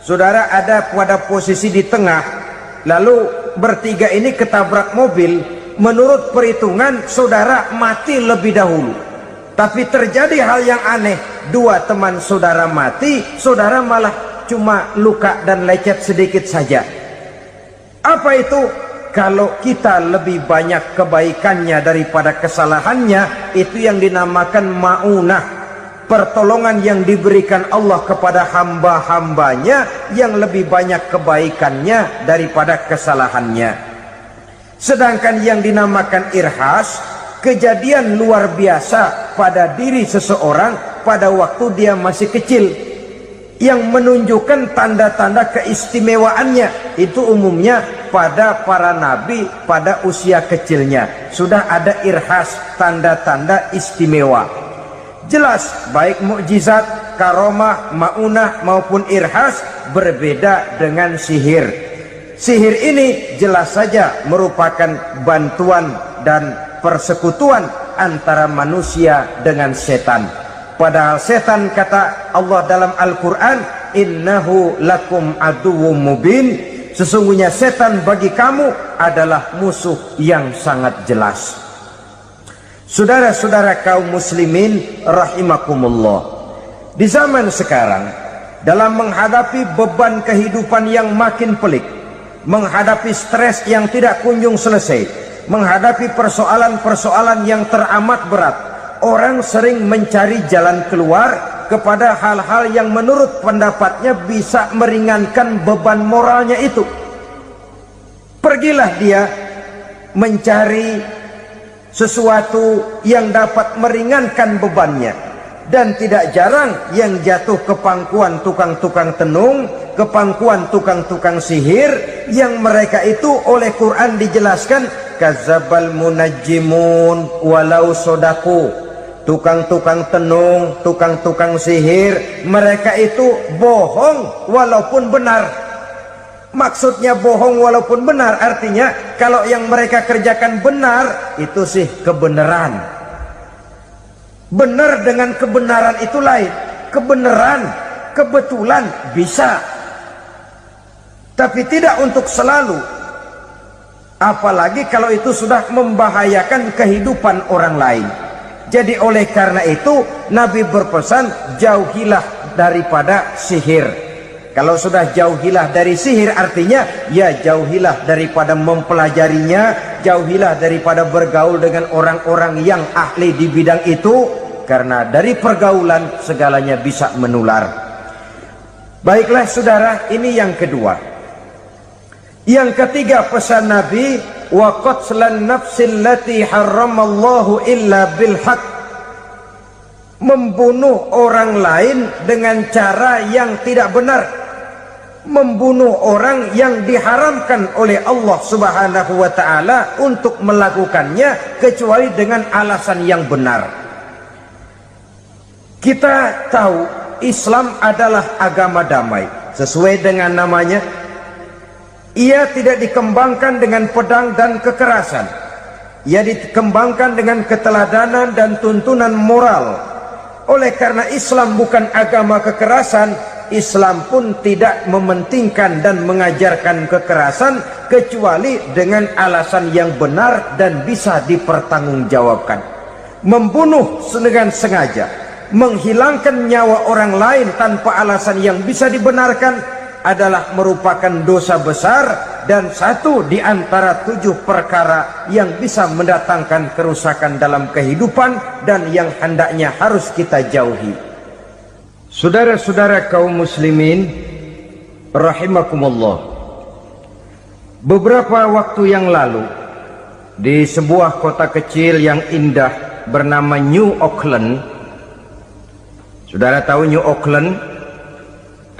saudara ada pada posisi di tengah, lalu bertiga ini ketabrak mobil. Menurut perhitungan saudara mati lebih dahulu, tapi terjadi hal yang aneh, dua teman saudara mati, saudara malah cuma luka dan lecet sedikit saja. Apa itu? Kalau kita lebih banyak kebaikannya daripada kesalahannya, itu yang dinamakan ma'unah, pertolongan yang diberikan Allah kepada hamba-hambanya yang lebih banyak kebaikannya daripada kesalahannya. Sedangkan yang dinamakan irhas, kejadian luar biasa pada diri seseorang pada waktu dia masih kecil, yang menunjukkan tanda-tanda keistimewaannya. Itu umumnya pada para nabi pada usia kecilnya sudah ada irhas, tanda-tanda istimewa. Jelas baik mukjizat, karomah, maunah maupun irhas berbeda dengan sihir. Sihir ini jelas saja merupakan bantuan dan persekutuan antara manusia dengan setan. Padahal setan, kata Allah dalam Al-Quran, innahu lakum aduwwum mubin, sesungguhnya setan bagi kamu adalah musuh yang sangat jelas. Saudara-saudara kaum muslimin rahimakumullah, di zaman sekarang dalam menghadapi beban kehidupan yang makin pelik, menghadapi stres yang tidak kunjung selesai, menghadapi persoalan-persoalan yang teramat berat, orang sering mencari jalan keluar kepada hal-hal yang menurut pendapatnya bisa meringankan beban moralnya itu. Pergilah dia mencari sesuatu yang dapat meringankan bebannya. Dan tidak jarang yang jatuh ke pangkuan tukang-tukang tenung, ke pangkuan tukang-tukang sihir, yang mereka itu oleh Quran dijelaskan kadzabal munajjimun walau sodaku. Tukang-tukang tenung, tukang-tukang sihir, mereka itu bohong walaupun benar. Maksudnya bohong walaupun benar, artinya kalau yang mereka kerjakan benar, itu sih kebenaran. Benar dengan kebenaran itu lain. Kebenaran, kebetulan bisa, tapi tidak untuk selalu. Apalagi kalau itu sudah membahayakan kehidupan orang lain. Jadi oleh karena itu Nabi berpesan, jauhilah daripada sihir. Kalau sudah jauhilah dari sihir, artinya ya jauhilah daripada mempelajarinya, jauhilah daripada bergaul dengan orang-orang yang ahli di bidang itu, karena dari pergaulan segalanya bisa menular. Baiklah saudara, ini yang kedua. Yang ketiga pesan Nabi, wa qatlan nafsil lati harramallahu illa bil haq, membunuh orang lain dengan cara yang tidak benar, membunuh orang yang diharamkan oleh Allah Subhanahu wa taala untuk melakukannya kecuali dengan alasan yang benar. Kita tahu Islam adalah agama damai, sesuai dengan namanya. Ia tidak dikembangkan dengan pedang dan kekerasan. Ia dikembangkan dengan keteladanan dan tuntunan moral. Oleh karena Islam bukan agama kekerasan, Islam pun tidak mementingkan dan mengajarkan kekerasan kecuali dengan alasan yang benar dan bisa dipertanggungjawabkan. Membunuh dengan sengaja, menghilangkan nyawa orang lain tanpa alasan yang bisa dibenarkan adalah merupakan dosa besar dan satu di antara 7 perkara yang bisa mendatangkan kerusakan dalam kehidupan dan yang hendaknya harus kita jauhi. Saudara-saudara kaum muslimin rahimakumullah, beberapa waktu yang lalu di sebuah kota kecil yang indah bernama New Auckland. Saudara tahu New Auckland?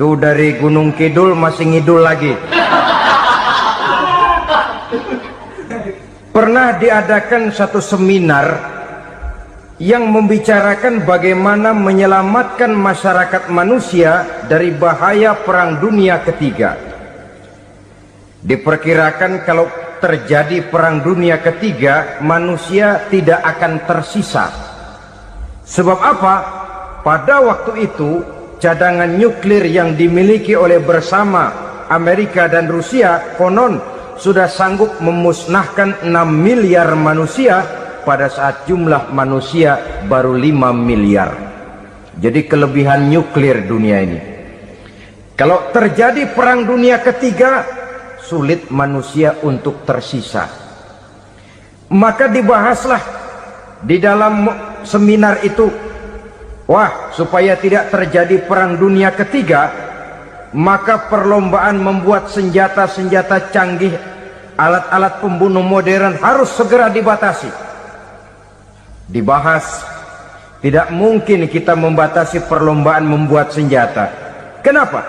Itu dari Gunung Kidul masih ngidul lagi. Pernah diadakan satu seminar yang membicarakan bagaimana menyelamatkan masyarakat manusia dari bahaya Perang Dunia Ketiga. Diperkirakan kalau terjadi Perang Dunia Ketiga, manusia tidak akan tersisa. Sebab apa? Pada waktu itu cadangan nuklir yang dimiliki oleh bersama Amerika dan Rusia konon sudah sanggup memusnahkan 6 miliar manusia pada saat jumlah manusia baru 5 miliar. Jadi kelebihan nuklir dunia ini. Kalau terjadi Perang Dunia Ketiga, sulit manusia untuk tersisa. Maka dibahaslah di dalam seminar itu, wah, supaya tidak terjadi Perang Dunia Ketiga, maka perlombaan membuat senjata-senjata canggih, alat-alat pembunuh modern harus segera dibatasi. Dibahas, tidak mungkin kita membatasi perlombaan membuat senjata. Kenapa?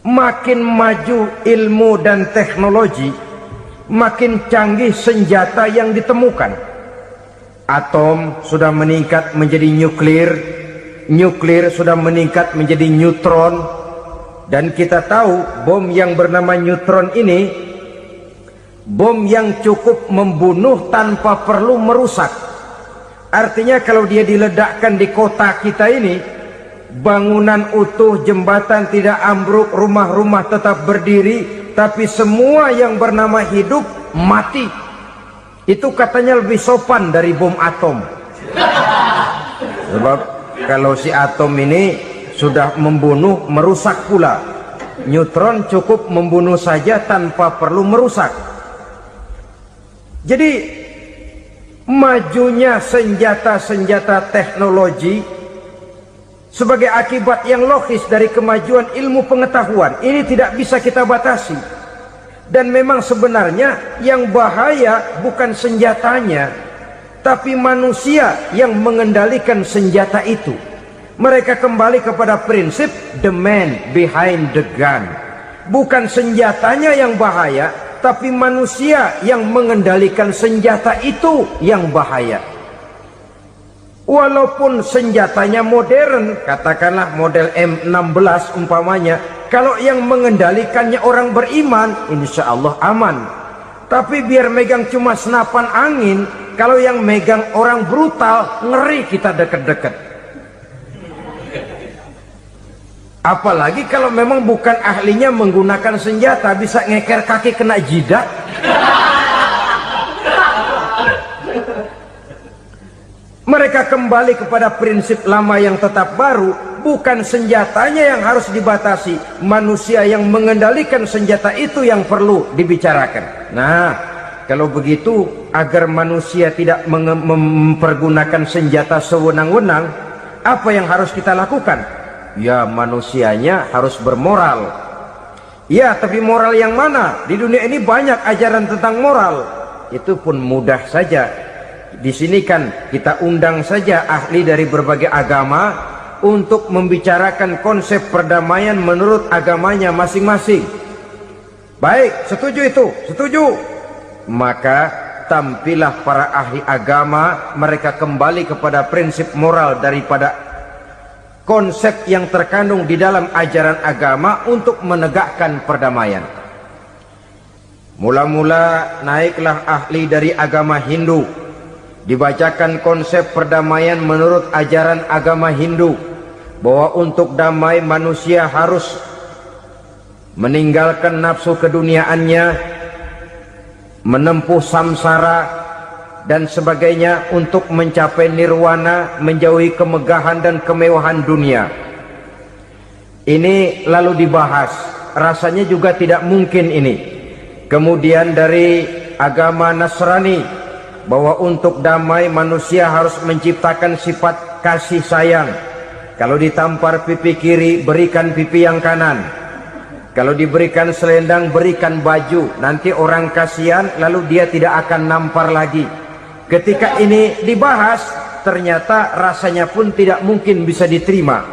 Makin maju ilmu dan teknologi, makin canggih senjata yang ditemukan. Atom sudah meningkat menjadi nuklir, nuklir sudah meningkat menjadi neutron, dan kita tahu bom yang bernama neutron ini bom yang cukup membunuh tanpa perlu merusak. Artinya kalau dia diledakkan di kota kita ini, bangunan utuh, jembatan tidak ambruk, rumah-rumah tetap berdiri, tapi semua yang bernama hidup mati. Itu katanya lebih sopan dari bom atom. Sebab kalau si atom ini sudah membunuh, merusak pula. Neutron cukup membunuh saja tanpa perlu merusak. Jadi majunya senjata-senjata teknologi sebagai akibat yang logis dari kemajuan ilmu pengetahuan ini tidak bisa kita batasi. Dan memang sebenarnya yang bahaya bukan senjatanya, tapi manusia yang mengendalikan senjata itu. Mereka kembali kepada prinsip the man behind the gun. Bukan senjatanya yang bahaya, tapi manusia yang mengendalikan senjata itu yang bahaya. Walaupun senjatanya modern, katakanlah model M16 umpamanya, kalau yang mengendalikannya orang beriman, insya Allah aman. Tapi biar megang cuma senapan angin, kalau yang megang orang brutal, ngeri kita deket-deket. Apalagi kalau memang bukan ahlinya menggunakan senjata, bisa ngeker kaki kena jidat. Mereka kembali kepada prinsip lama yang tetap baru. Bukan senjatanya yang harus dibatasi, manusia yang mengendalikan senjata itu yang perlu dibicarakan. Nah, kalau begitu, agar manusia tidak mempergunakan senjata sewenang-wenang, apa yang harus kita lakukan? Ya, manusianya harus bermoral. Ya, tapi moral yang mana? Di dunia ini banyak ajaran tentang moral. Itu pun mudah saja. Di sini kan kita undang saja ahli dari berbagai agama untuk membicarakan konsep perdamaian menurut agamanya masing-masing. Baik, setuju itu, setuju. Maka tampillah para ahli agama, mereka kembali kepada prinsip moral daripada konsep yang terkandung di dalam ajaran agama untuk menegakkan perdamaian. Mula-mula naiklah ahli dari agama Hindu, dibacakan konsep perdamaian menurut ajaran agama Hindu, bahwa untuk damai manusia harus meninggalkan nafsu keduniaannya, menempuh samsara dan sebagainya untuk mencapai nirwana, menjauhi kemegahan dan kemewahan dunia. Ini lalu dibahas, rasanya juga tidak mungkin ini. Kemudian dari agama Nasrani, bahwa untuk damai manusia harus menciptakan sifat kasih sayang. Kalau ditampar pipi kiri, berikan pipi yang kanan. Kalau diberikan selendang, berikan baju. Nanti orang kasihan, lalu dia tidak akan nampar lagi. Ketika ini dibahas, ternyata rasanya pun tidak mungkin bisa diterima.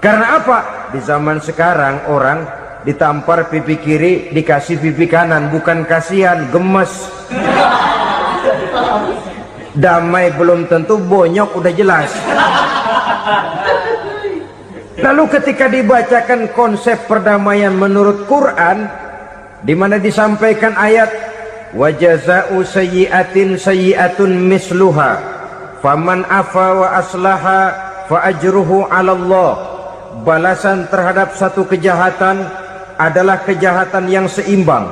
Karena apa? Di zaman sekarang orang ditampar pipi kiri, dikasih pipi kanan. Bukan kasihan, gemes. Damai belum tentu, bonyok udah jelas. Lalu ketika dibacakan konsep perdamaian menurut Quran, di mana disampaikan ayat wa jazaa'u sayyi'atin sayyi'atun misluha faman afa wa aslaha fa ajruhu 'ala Allah. Balasan terhadap satu kejahatan adalah kejahatan yang seimbang,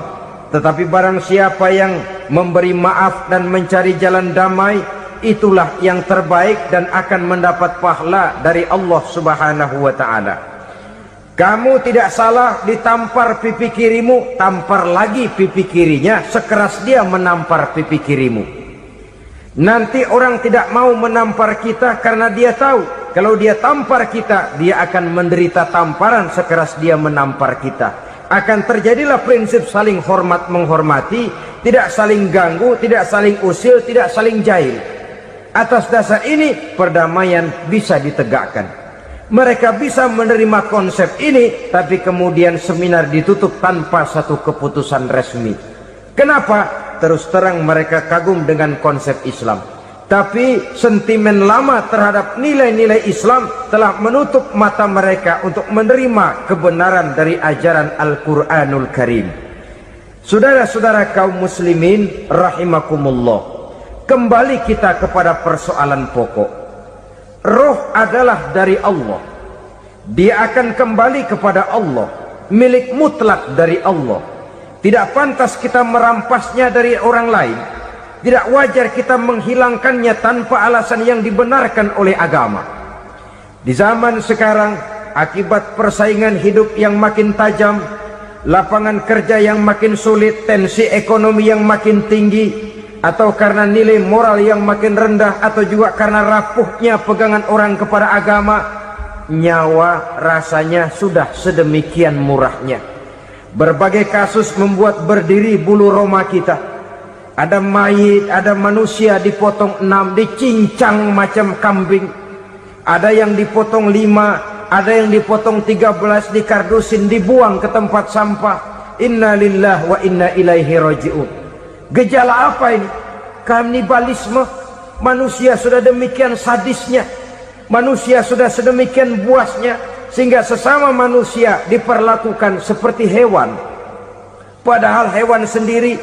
tetapi barang siapa yang memberi maaf dan mencari jalan damai, itulah yang terbaik dan akan mendapat pahala dari Allah Subhanahu wa ta'ala. Kamu tidak salah ditampar pipi kirimu, tampar lagi pipi kirinya sekeras dia menampar pipi kirimu. Nanti orang tidak mau menampar kita karena dia tahu kalau dia tampar kita, dia akan menderita tamparan sekeras dia menampar kita. Akan terjadilah prinsip saling hormat menghormati, tidak saling ganggu, tidak saling usil, tidak saling jahil. Atas dasar ini perdamaian bisa ditegakkan. Mereka bisa menerima konsep ini, tapi kemudian seminar ditutup tanpa satu keputusan resmi. Kenapa? Terus terang mereka kagum dengan konsep Islam, tapi sentimen lama terhadap nilai-nilai Islam telah menutup mata mereka untuk menerima kebenaran dari ajaran Al-Quranul Karim. Saudara-saudara kaum muslimin rahimakumullah, kembali kita kepada persoalan pokok. Roh adalah dari Allah, dia akan kembali kepada Allah, milik mutlak dari Allah. Tidak pantas kita merampasnya dari orang lain. Tidak wajar kita menghilangkannya tanpa alasan yang dibenarkan oleh agama. Di zaman sekarang, akibat persaingan hidup yang makin tajam, lapangan kerja yang makin sulit, tensi ekonomi yang makin tinggi, atau karena nilai moral yang makin rendah, atau juga karena rapuhnya pegangan orang kepada agama, nyawa rasanya sudah sedemikian murahnya. Berbagai kasus membuat berdiri bulu roma kita. Ada mayit, ada manusia dipotong 6, dicincang macam kambing. Ada yang dipotong 5, ada yang dipotong 13, dikardusin, dibuang ke tempat sampah. Inna lillahi wa inna ilaihi raji'un. Gejala apa ini? Kanibalisme. Manusia sudah demikian sadisnya, manusia sudah sedemikian buasnya, sehingga sesama manusia diperlakukan seperti hewan. Padahal hewan sendiri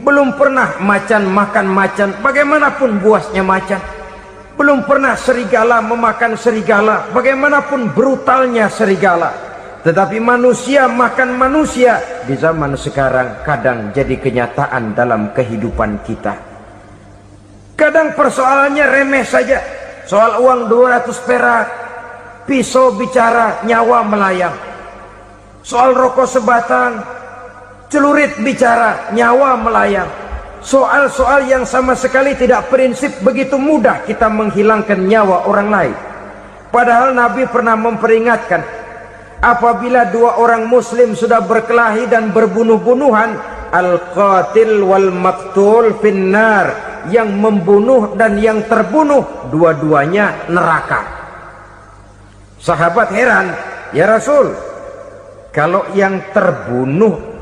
belum pernah macan makan macan, bagaimanapun buasnya macan. Belum pernah serigala memakan serigala, bagaimanapun brutalnya serigala. Tetapi manusia makan manusia di zaman sekarang kadang jadi kenyataan dalam kehidupan kita. Kadang persoalannya remeh saja. Soal uang 200 perak, pisau bicara, nyawa melayang. Soal rokok sebatang, celurit bicara, nyawa melayang. Soal-soal yang sama sekali tidak prinsip, begitu mudah kita menghilangkan nyawa orang lain. Padahal Nabi pernah memperingatkan, apabila dua orang muslim sudah berkelahi dan berbunuh-bunuhan, al-qatil wal maktul finnar, yang membunuh dan yang terbunuh dua-duanya neraka. Sahabat heran, ya Rasul, kalau yang terbunuh,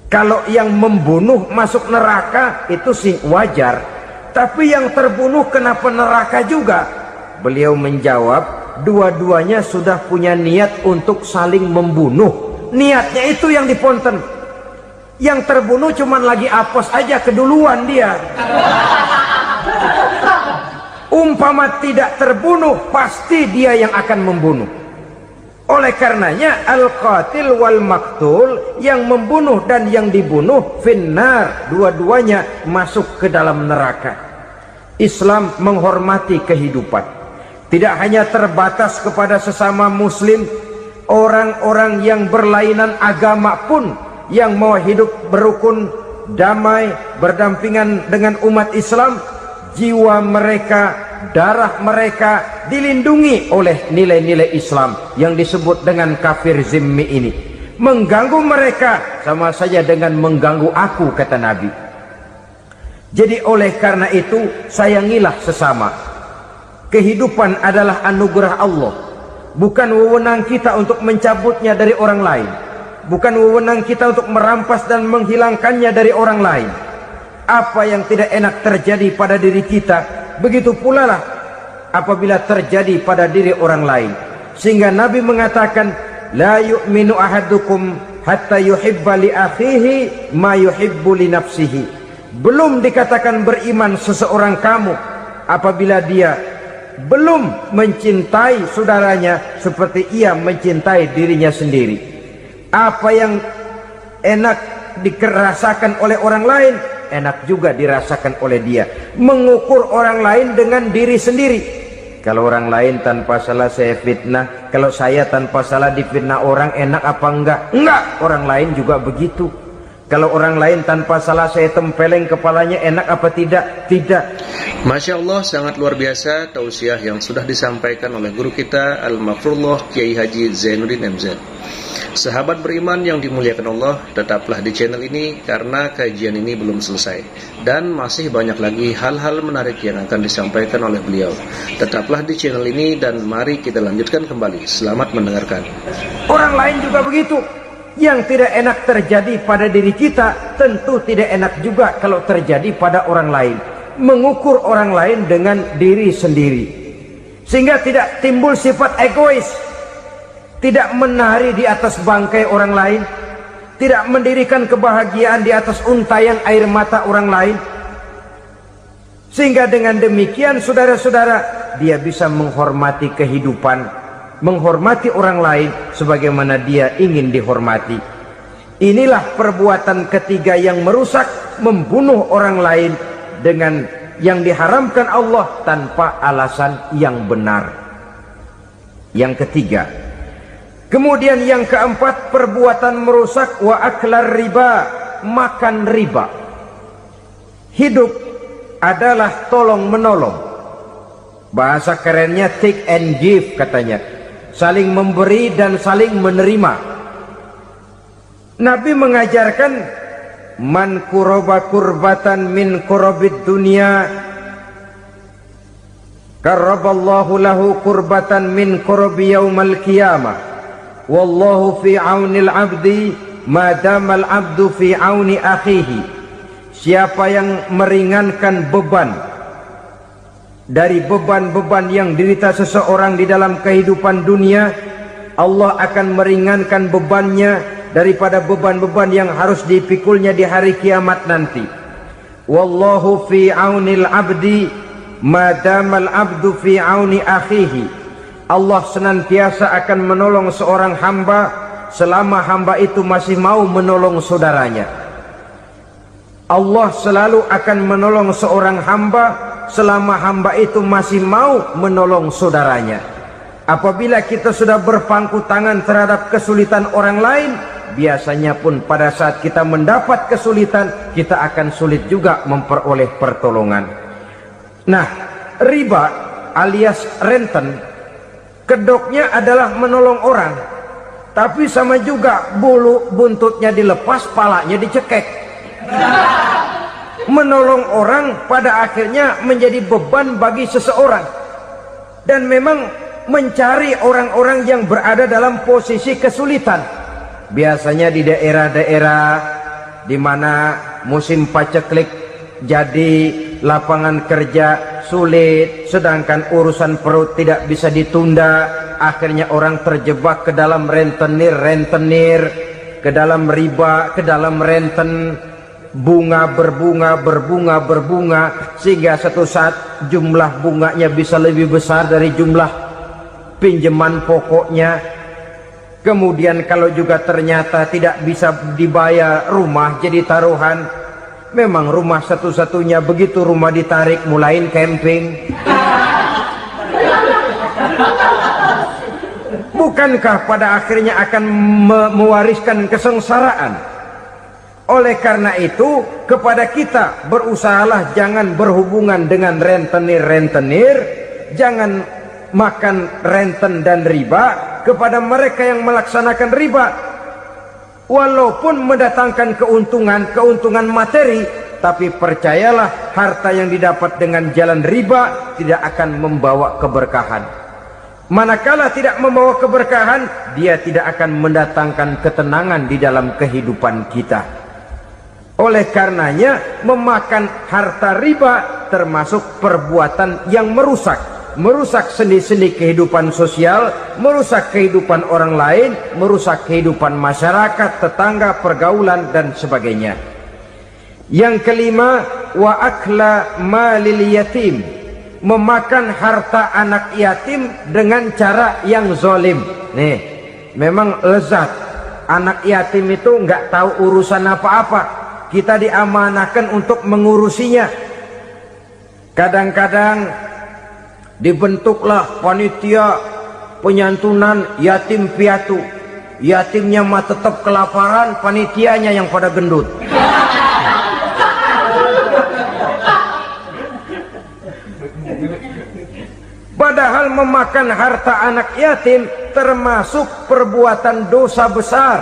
kalau yang membunuh masuk neraka itu sih wajar, tapi yang terbunuh kenapa neraka juga? Beliau menjawab, dua-duanya sudah punya niat untuk saling membunuh. Niatnya itu yang diponten. Yang terbunuh cuman lagi apes aja, keduluan dia. Umpama tidak terbunuh, pasti dia yang akan membunuh. Oleh karenanya al-qatil wal maktul, yang membunuh dan yang dibunuh finnar, dua-duanya masuk ke dalam neraka. Islam menghormati kehidupan, tidak hanya terbatas kepada sesama muslim. Orang-orang yang berlainan agama pun yang mau hidup berukun, damai, berdampingan dengan umat Islam, jiwa mereka, darah mereka dilindungi oleh nilai-nilai Islam yang disebut dengan kafir zimmi ini. Mengganggu mereka sama saja dengan mengganggu aku, kata Nabi. Jadi oleh karena itu, sayangilah sesama. Kehidupan adalah anugerah Allah, bukan wewenang kita untuk mencabutnya dari orang lain, bukan wewenang kita untuk merampas dan menghilangkannya dari orang lain. apa yang tidak enak terjadi pada diri kita, begitu pula lah apabila terjadi pada diri orang lain. Sehingga Nabi mengatakan, la yu'minu ahadukum hatta yuhibba li akhihi ma yuhibbu li nafsihi. Belum dikatakan beriman seseorang kamu apabila dia belum mencintai saudaranya seperti ia mencintai dirinya sendiri. Apa yang enak dirasakan oleh orang lain, enak juga dirasakan oleh dia. Mengukur orang lain dengan diri sendiri. Kalau orang lain tanpa salah saya fitnah, kalau saya tanpa salah difitnah orang, enak apa enggak? Enggak, orang lain juga begitu. Kalau orang lain tanpa salah saya tempeleng kepalanya, enak apa tidak? Tidak. Masya Allah, sangat luar biasa tausiah yang sudah disampaikan oleh guru kita Al-Mafrullah Kiai Haji Zainuddin MZ. Sahabat beriman yang dimuliakan Allah, tetaplah di channel ini karena kajian ini belum selesai dan masih banyak lagi hal-hal menarik yang akan disampaikan oleh beliau. Tetaplah di channel ini dan mari kita lanjutkan kembali. Selamat mendengarkan. Orang lain juga begitu. Yang tidak enak terjadi pada diri kita, tentu tidak enak juga kalau terjadi pada orang lain. Mengukur orang lain dengan diri sendiri, sehingga tidak timbul sifat egois, tidak menari di atas bangkai orang lain, tidak mendirikan kebahagiaan di atas untayan air mata orang lain. Sehingga dengan demikian saudara-saudara, dia bisa menghormati kehidupan, menghormati orang lain sebagaimana dia ingin dihormati. Inilah perbuatan ketiga yang merusak, membunuh orang lain dengan yang diharamkan Allah tanpa alasan yang benar. Yang ketiga. Kemudian yang keempat, perbuatan merusak wa aklar riba, makan riba. Hidup adalah tolong menolong. Bahasa kerennya take and give katanya. Saling memberi dan saling menerima. Nabi mengajarkan, man kuraba kurbatan min kurabid dunya karaballahu lahu kurbatan min kurabi yaumal qiyamah. Wallahu fi aunil abdi madamal abdu fi auni akhihi. Siapa yang meringankan beban dari beban-beban yang dirita seseorang di dalam kehidupan dunia, Allah akan meringankan bebannya daripada beban-beban yang harus dipikulnya di hari kiamat nanti. Wallahu fi aunil abdi madamal abdu fi auni akhihi. Allah senantiasa akan menolong seorang hamba selama hamba itu masih mau menolong saudaranya. Allah selalu akan menolong seorang hamba selama hamba itu masih mau menolong saudaranya. Apabila kita sudah berpangku tangan terhadap kesulitan orang lain, biasanya pun pada saat kita mendapat kesulitan, kita akan sulit juga memperoleh pertolongan. Nah, riba alias renten, kedoknya adalah menolong orang, tapi sama juga bulu buntutnya dilepas, palanya dicekek. Menolong orang pada akhirnya menjadi beban bagi seseorang. Dan memang mencari orang-orang yang berada dalam posisi kesulitan, biasanya di daerah-daerah di mana musim paceklik, jadi lapangan kerja sulit, sedangkan urusan perut tidak bisa ditunda. Akhirnya orang terjebak ke dalam rentenir, ke dalam riba, ke dalam renten. Bunga berbunga, sehingga satu saat jumlah bunganya bisa lebih besar dari jumlah pinjaman pokoknya. Kemudian kalau juga ternyata tidak bisa dibayar, rumah jadi taruhan. Memang rumah satu-satunya, begitu rumah ditarik mulain camping. Bukankah pada akhirnya akan mewariskan kesengsaraan? Oleh karena itu, kepada kita berusahalah jangan berhubungan dengan rentenir, jangan makan renten dan riba. Kepada mereka yang melaksanakan riba, walaupun mendatangkan keuntungan materi, tapi percayalah harta yang didapat dengan jalan riba tidak akan membawa keberkahan. Manakala tidak membawa keberkahan, dia tidak akan mendatangkan ketenangan di dalam kehidupan kita. Oleh karenanya memakan harta riba termasuk perbuatan yang merusak sendi-sendi kehidupan sosial, merusak kehidupan orang lain, merusak kehidupan masyarakat, tetangga, pergaulan dan sebagainya. Yang kelima, wa akla malil yatim, memakan harta anak yatim dengan cara yang zalim. Nih, memang lezat. Anak yatim itu nggak tahu urusan apa-apa. Kita diamanahkan untuk mengurusinya. Kadang-kadang dibentuklah panitia penyantunan yatim piatu. Yatimnya mah tetap kelaparan, panitianya yang pada gendut. Padahal memakan harta anak yatim termasuk perbuatan dosa besar,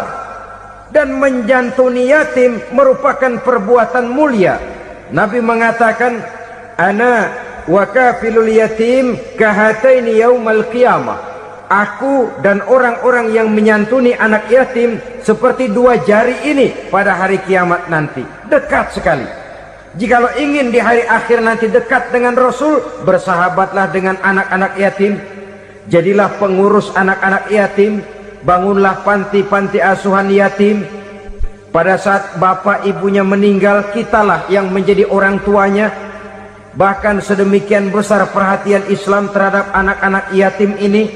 dan menjantuni yatim merupakan perbuatan mulia. Nabi mengatakan, ana wa kafilul yatim kahataini yaumal qiyamah. Aku dan orang-orang yang menyantuni anak yatim seperti dua jari ini pada hari kiamat nanti. Dekat sekali. Jikalau ingin di hari akhir nanti dekat dengan Rasul, bersahabatlah dengan anak-anak yatim. Jadilah pengurus anak-anak yatim. Bangunlah panti-panti asuhan yatim. Pada saat bapak ibunya meninggal, kitalah yang menjadi orang tuanya. Bahkan sedemikian besar perhatian Islam terhadap anak-anak yatim ini,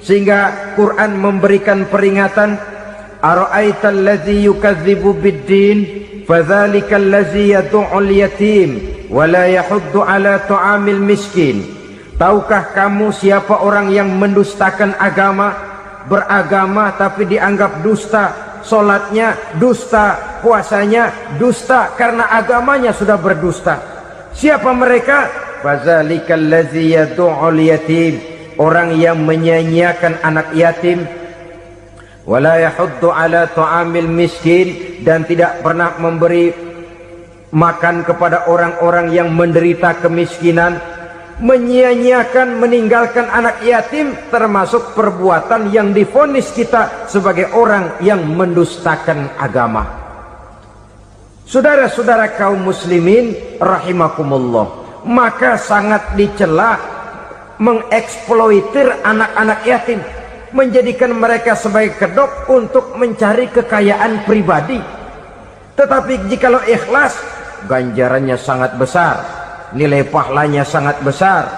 sehingga Quran memberikan peringatan, ara'aital ladzi yukadzibu biddin fadzalikal ladzi yad'ul yatim wa la yahuddu ala ta'amil miskin. Tahukah kamu siapa orang yang mendustakan agama? Beragama tapi dianggap dusta, solatnya dusta, puasanya dusta karena agamanya sudah berdusta. Siapa mereka? Fazalikal ladzi yad'ul yatim, orang yang menyia-nyiakan anak yatim, wala yahuddu ala ta'amil miskin, dan tidak pernah memberi makan kepada orang-orang yang menderita kemiskinan. Menyia-nyiakan, meninggalkan anak yatim termasuk perbuatan yang divonis kita sebagai orang yang mendustakan agama. Saudara-saudara kaum muslimin rahimakumullah, maka sangat dicela mengeksploitir anak-anak yatim, menjadikan mereka sebagai kedok untuk mencari kekayaan pribadi. Tetapi jikalau ikhlas, ganjarannya sangat besar, nilai pahalanya sangat besar.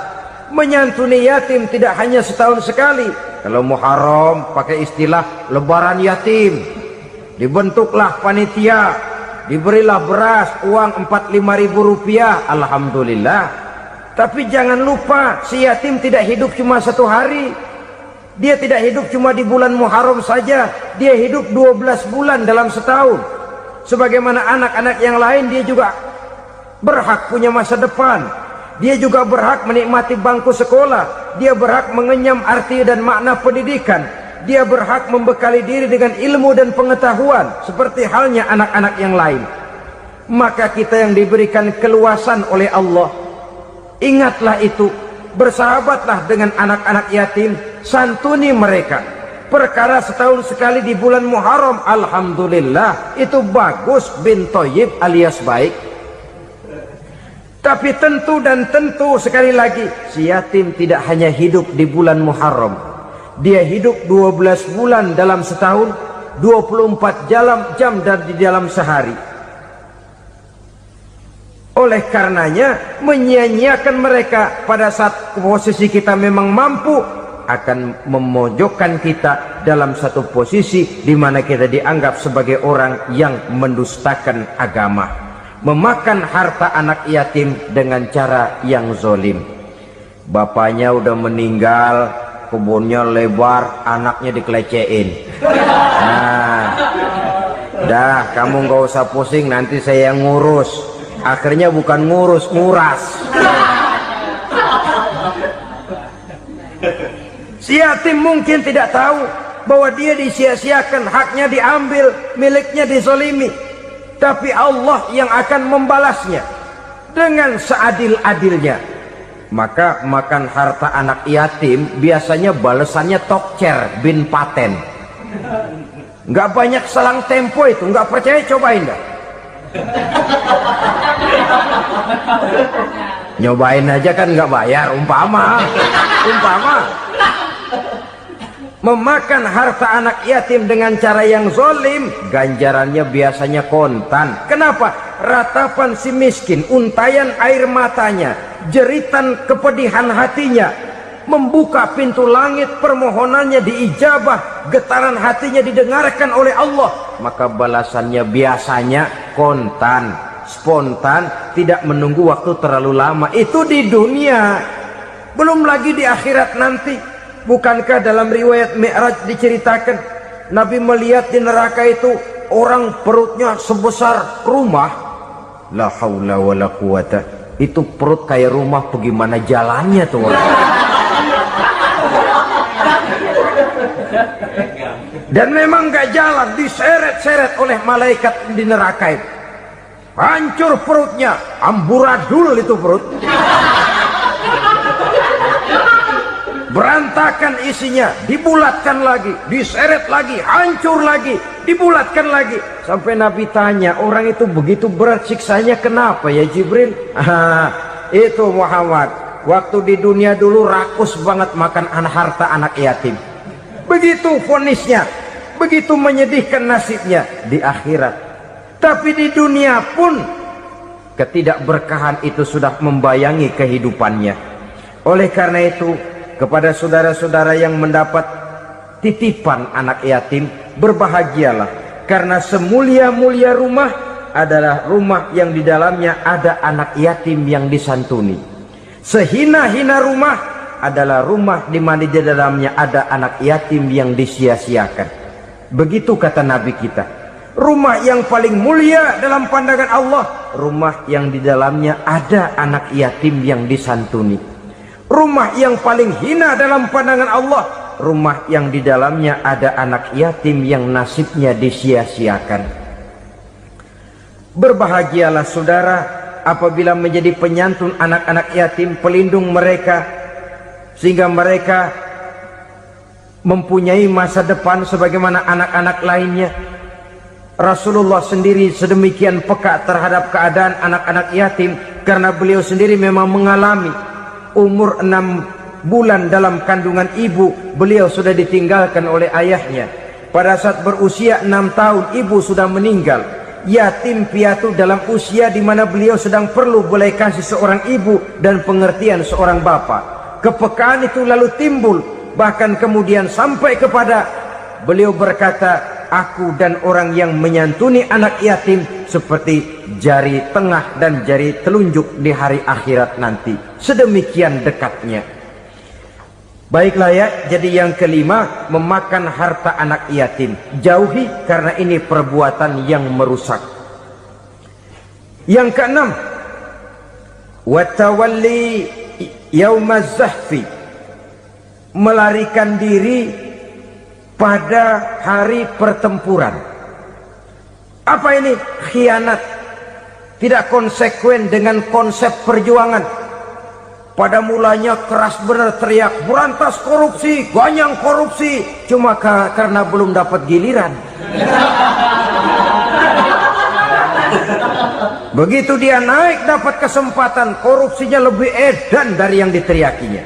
Menyantuni yatim tidak hanya setahun sekali. Kalau Muharram pakai istilah lebaran yatim, dibentuklah panitia, diberilah beras, uang 45.000 rupiah, alhamdulillah. Tapi jangan lupa, si yatim tidak hidup cuma satu hari. Dia tidak hidup cuma di bulan Muharram saja, dia hidup 12 bulan dalam setahun. Sebagaimana anak-anak yang lain, dia juga berhak punya masa depan. Dia juga berhak menikmati bangku sekolah. Dia berhak mengenyam arti dan makna pendidikan. Dia berhak membekali diri dengan ilmu dan pengetahuan seperti halnya anak-anak yang lain. Maka kita yang diberikan keluasan oleh Allah, ingatlah itu. Bersahabatlah dengan anak-anak yatim, santuni mereka. Perkara setahun sekali di bulan Muharram, alhamdulillah, itu bagus bin Thayyib alias baik. Tapi tentu dan tentu sekali lagi, si yatim tidak hanya hidup di bulan Muharram. Dia hidup 12 bulan dalam setahun, 24 jam di dalam sehari. Oleh karenanya, menyia-nyiakan mereka pada saat posisi kita memang mampu, akan memojokkan kita dalam satu posisi di mana kita dianggap sebagai orang yang mendustakan agama. Memakan harta anak yatim dengan cara yang zolim. Bapaknya udah meninggal, kebunnya lebar, anaknya dikelecehin. Nah, dah kamu gak usah pusing, nanti saya yang ngurus. Akhirnya bukan ngurus, nguras. Si yatim mungkin tidak tahu bahwa dia disia-siakan, haknya diambil, miliknya dizolimi. Tapi Allah yang akan membalasnya dengan seadil-adilnya. Maka makan harta anak yatim biasanya balasannya tokcer bin paten. Nggak banyak selang tempo itu, nggak percaya cobain dah. Nyobain aja kan nggak bayar, umpama memakan harta anak yatim dengan cara yang zolim, ganjarannya biasanya kontan. Kenapa? Ratapan si miskin, untayan air matanya, jeritan kepedihan hatinya, membuka pintu langit, permohonannya diijabah, getaran hatinya didengarkan oleh Allah, maka balasannya biasanya kontan, spontan, tidak menunggu waktu terlalu lama. Itu di dunia, belum lagi di akhirat nanti. Bukankah dalam riwayat Mi'raj diceritakan Nabi melihat di neraka itu orang perutnya sebesar rumah? La haula wala quwata. Itu perut kayak rumah, bagaimana jalannya tuh orang? Dan memang gak jalan, diseret-seret oleh malaikat di neraka itu. Hancur perutnya, amburadul itu perut. Berantakan isinya, dibulatkan lagi, diseret lagi, hancur lagi, dibulatkan lagi. Sampai Nabi tanya, orang itu begitu berat siksanya kenapa ya Jibril? Itu Muhammad, waktu di dunia dulu rakus banget makan harta anak yatim. Begitu vonisnya, begitu menyedihkan nasibnya di akhirat. Tapi di dunia pun ketidakberkahan itu sudah membayangi kehidupannya. Oleh karena itu, kepada saudara-saudara yang mendapat titipan anak yatim, berbahagialah, karena semulia-mulia rumah adalah rumah yang di dalamnya ada anak yatim yang disantuni. Sehina-hina rumah adalah rumah di mana di dalamnya ada anak yatim yang disia-siakan. Begitu kata Nabi kita. Rumah yang paling mulia dalam pandangan Allah, rumah yang di dalamnya ada anak yatim yang disantuni. Rumah yang paling hina dalam pandangan Allah, rumah yang di dalamnya ada anak yatim yang nasibnya disia-siakan. Berbahagialah saudara apabila menjadi penyantun anak-anak yatim, pelindung mereka, sehingga mereka mempunyai masa depan sebagaimana anak-anak lainnya. Rasulullah sendiri sedemikian peka terhadap keadaan anak-anak yatim karena beliau sendiri memang mengalami. Umur 6 bulan dalam kandungan ibu, beliau sudah ditinggalkan oleh ayahnya. Pada saat berusia 6 tahun, ibu sudah meninggal. Yatim piatu dalam usia di mana beliau sedang perlu belas kasih seorang ibu dan pengertian seorang bapak. Kepekaan itu lalu timbul, bahkan kemudian sampai kepada beliau berkata, aku dan orang yang menyantuni anak yatim seperti jari tengah dan jari telunjuk di hari akhirat nanti. Sedemikian dekatnya. Baiklah ya, jadi yang kelima, memakan harta anak yatim. Jauhi, karena ini perbuatan yang merusak. Yang keenam, watawalli yaumaz zahfi, melarikan diri pada hari pertempuran. Apa ini? Khianat, tidak konsekuen dengan konsep perjuangan. Pada mulanya keras benar teriak, berantas korupsi, ganyang korupsi, cuma karena belum dapat giliran. Begitu dia naik dapat kesempatan, korupsinya lebih edan dari yang diteriakinya.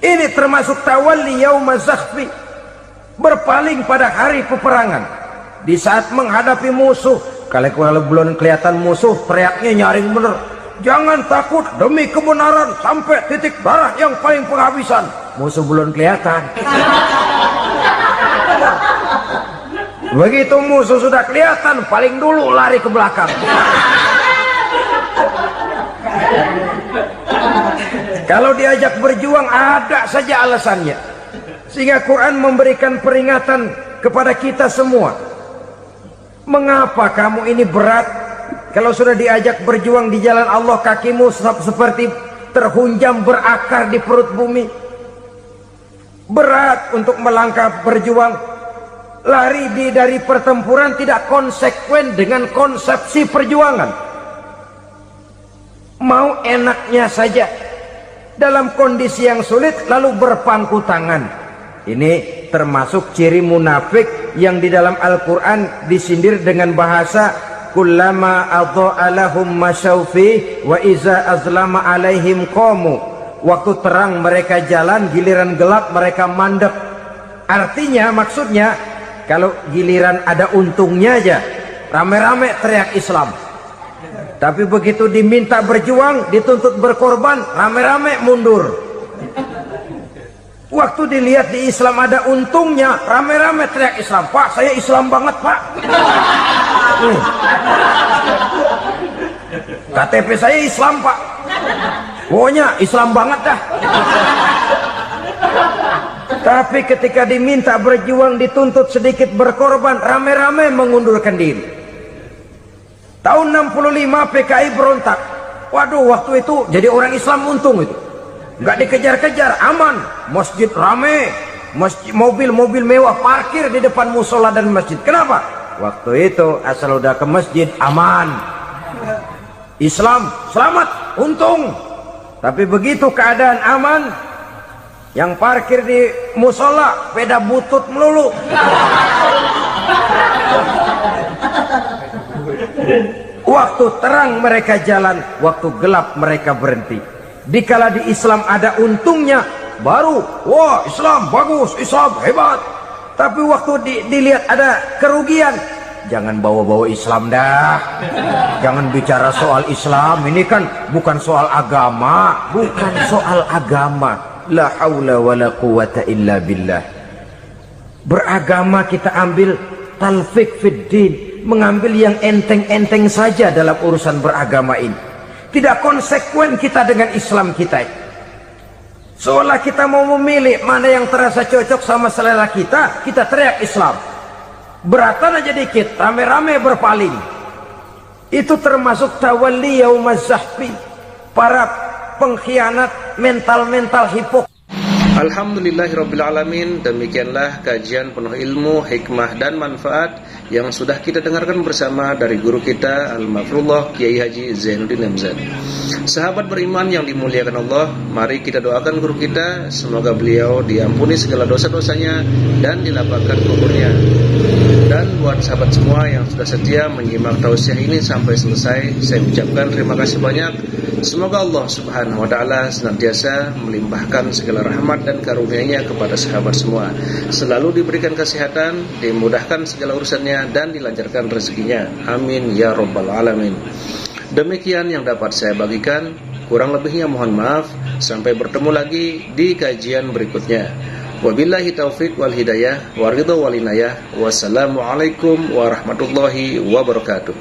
Ini termasuk tawalli yaumaz zahfi, berpaling pada hari peperangan. Di saat menghadapi musuh, kalau belum kelihatan musuh, teriaknya nyaring bener. Jangan takut, demi kebenaran sampai titik darah yang paling penghabisan. Musuh belum kelihatan. Begitu musuh sudah kelihatan, paling dulu lari ke belakang. Kalau diajak berjuang ada saja alasannya. Sehingga Quran memberikan peringatan kepada kita semua. Mengapa kamu ini berat? Kalau sudah diajak berjuang di jalan Allah, kakimu seperti terhunjam berakar di perut bumi. Berat untuk melangkah berjuang. Lari dari pertempuran tidak konsekuen dengan konsepsi perjuangan. Mau enaknya saja. Dalam kondisi yang sulit lalu berpangku tangan. Ini termasuk ciri munafik yang di dalam Al-Quran disindir dengan bahasa kullama adha'a lahum masyaw fi wa iza azlama alaihim qamu. Waktu terang mereka jalan, giliran gelap mereka mandek. Artinya, maksudnya, kalau giliran ada untungnya aja, rame-rame teriak Islam. Tapi begitu diminta berjuang, dituntut berkorban, rame-rame mundur. Waktu dilihat di Islam ada untungnya, rame-rame teriak Islam. Pak, saya Islam banget, Pak. KTP saya Islam, Pak. Pokoknya Islam banget dah. Tapi ketika diminta berjuang, dituntut sedikit berkorban, rame-rame mengundurkan diri. Tahun 65 PKI berontak. Waduh, waktu itu jadi orang Islam untung itu. Nggak dikejar-kejar, aman. Masjid rame, mobil-mobil mewah parkir di depan musola dan masjid. Kenapa? Waktu itu asal udah ke masjid aman. Islam selamat, untung. Tapi begitu keadaan aman, yang parkir di musola sepeda butut melulu. Waktu terang mereka jalan, waktu gelap mereka berhenti. Dikala di Islam ada untungnya, baru wah Islam bagus, Islam hebat. Tapi waktu dilihat ada kerugian, jangan bawa-bawa Islam dah. Jangan bicara soal Islam, ini kan bukan soal agama. Bukan soal agama. La haula wa la quwata illa billah. Beragama kita ambil talfiq fid din, mengambil yang enteng-enteng saja dalam urusan beragama ini. Tidak konsekuen kita dengan Islam kita. Seolah kita mau memilih mana yang terasa cocok sama selera kita, kita teriak Islam. Beratan aja dikit, rame-rame berpaling. Itu termasuk tawalli yaumaz zahfi, para pengkhianat mental-mental hipokrit. Alhamdulillahirrabbilalamin. Demikianlah kajian penuh ilmu, hikmah dan manfaat yang sudah kita dengarkan bersama dari guru kita Al-Mafrullah Kiai Haji Zainuddin MZ. Sahabat beriman yang dimuliakan Allah, mari kita doakan guru kita, semoga beliau diampuni segala dosa-dosanya dan dilapangkan kuburnya. Dan buat sahabat semua yang sudah setia menyimak tausiah ini sampai selesai, saya ucapkan terima kasih banyak. Semoga Allah Subhanahu wa taala senantiasa melimpahkan segala rahmat dan karunia-Nya kepada sahabat semua. Selalu diberikan kesehatan, dimudahkan segala urusannya dan dilancarkan rezekinya. Amin ya rabbal alamin. Demikian yang dapat saya bagikan, kurang lebihnya mohon maaf. Sampai bertemu lagi di kajian berikutnya. Wabillahi taufiq wal hidayah wa ridha wal inayah. Wassalamualaikum warahmatullahi wabarakatuh.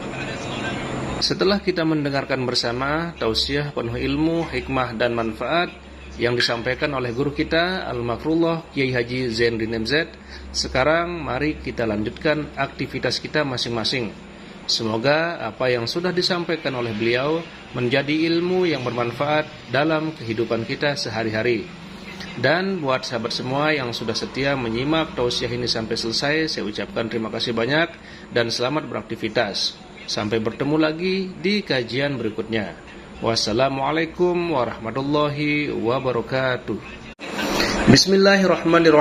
Setelah kita mendengarkan bersama tausiah penuh ilmu, hikmah dan manfaat yang disampaikan oleh guru kita Al-Mafrullah Kiai Haji Zainuddin MZ, sekarang mari kita lanjutkan aktivitas kita masing-masing. Semoga apa yang sudah disampaikan oleh beliau menjadi ilmu yang bermanfaat dalam kehidupan kita sehari-hari. Dan buat sahabat semua yang sudah setia menyimak tausiah ini sampai selesai, saya ucapkan terima kasih banyak dan selamat beraktivitas. Sampai bertemu lagi di kajian berikutnya. Wassalamualaikum warahmatullahi wabarakatuh. Bismillahirrahmanirrahim.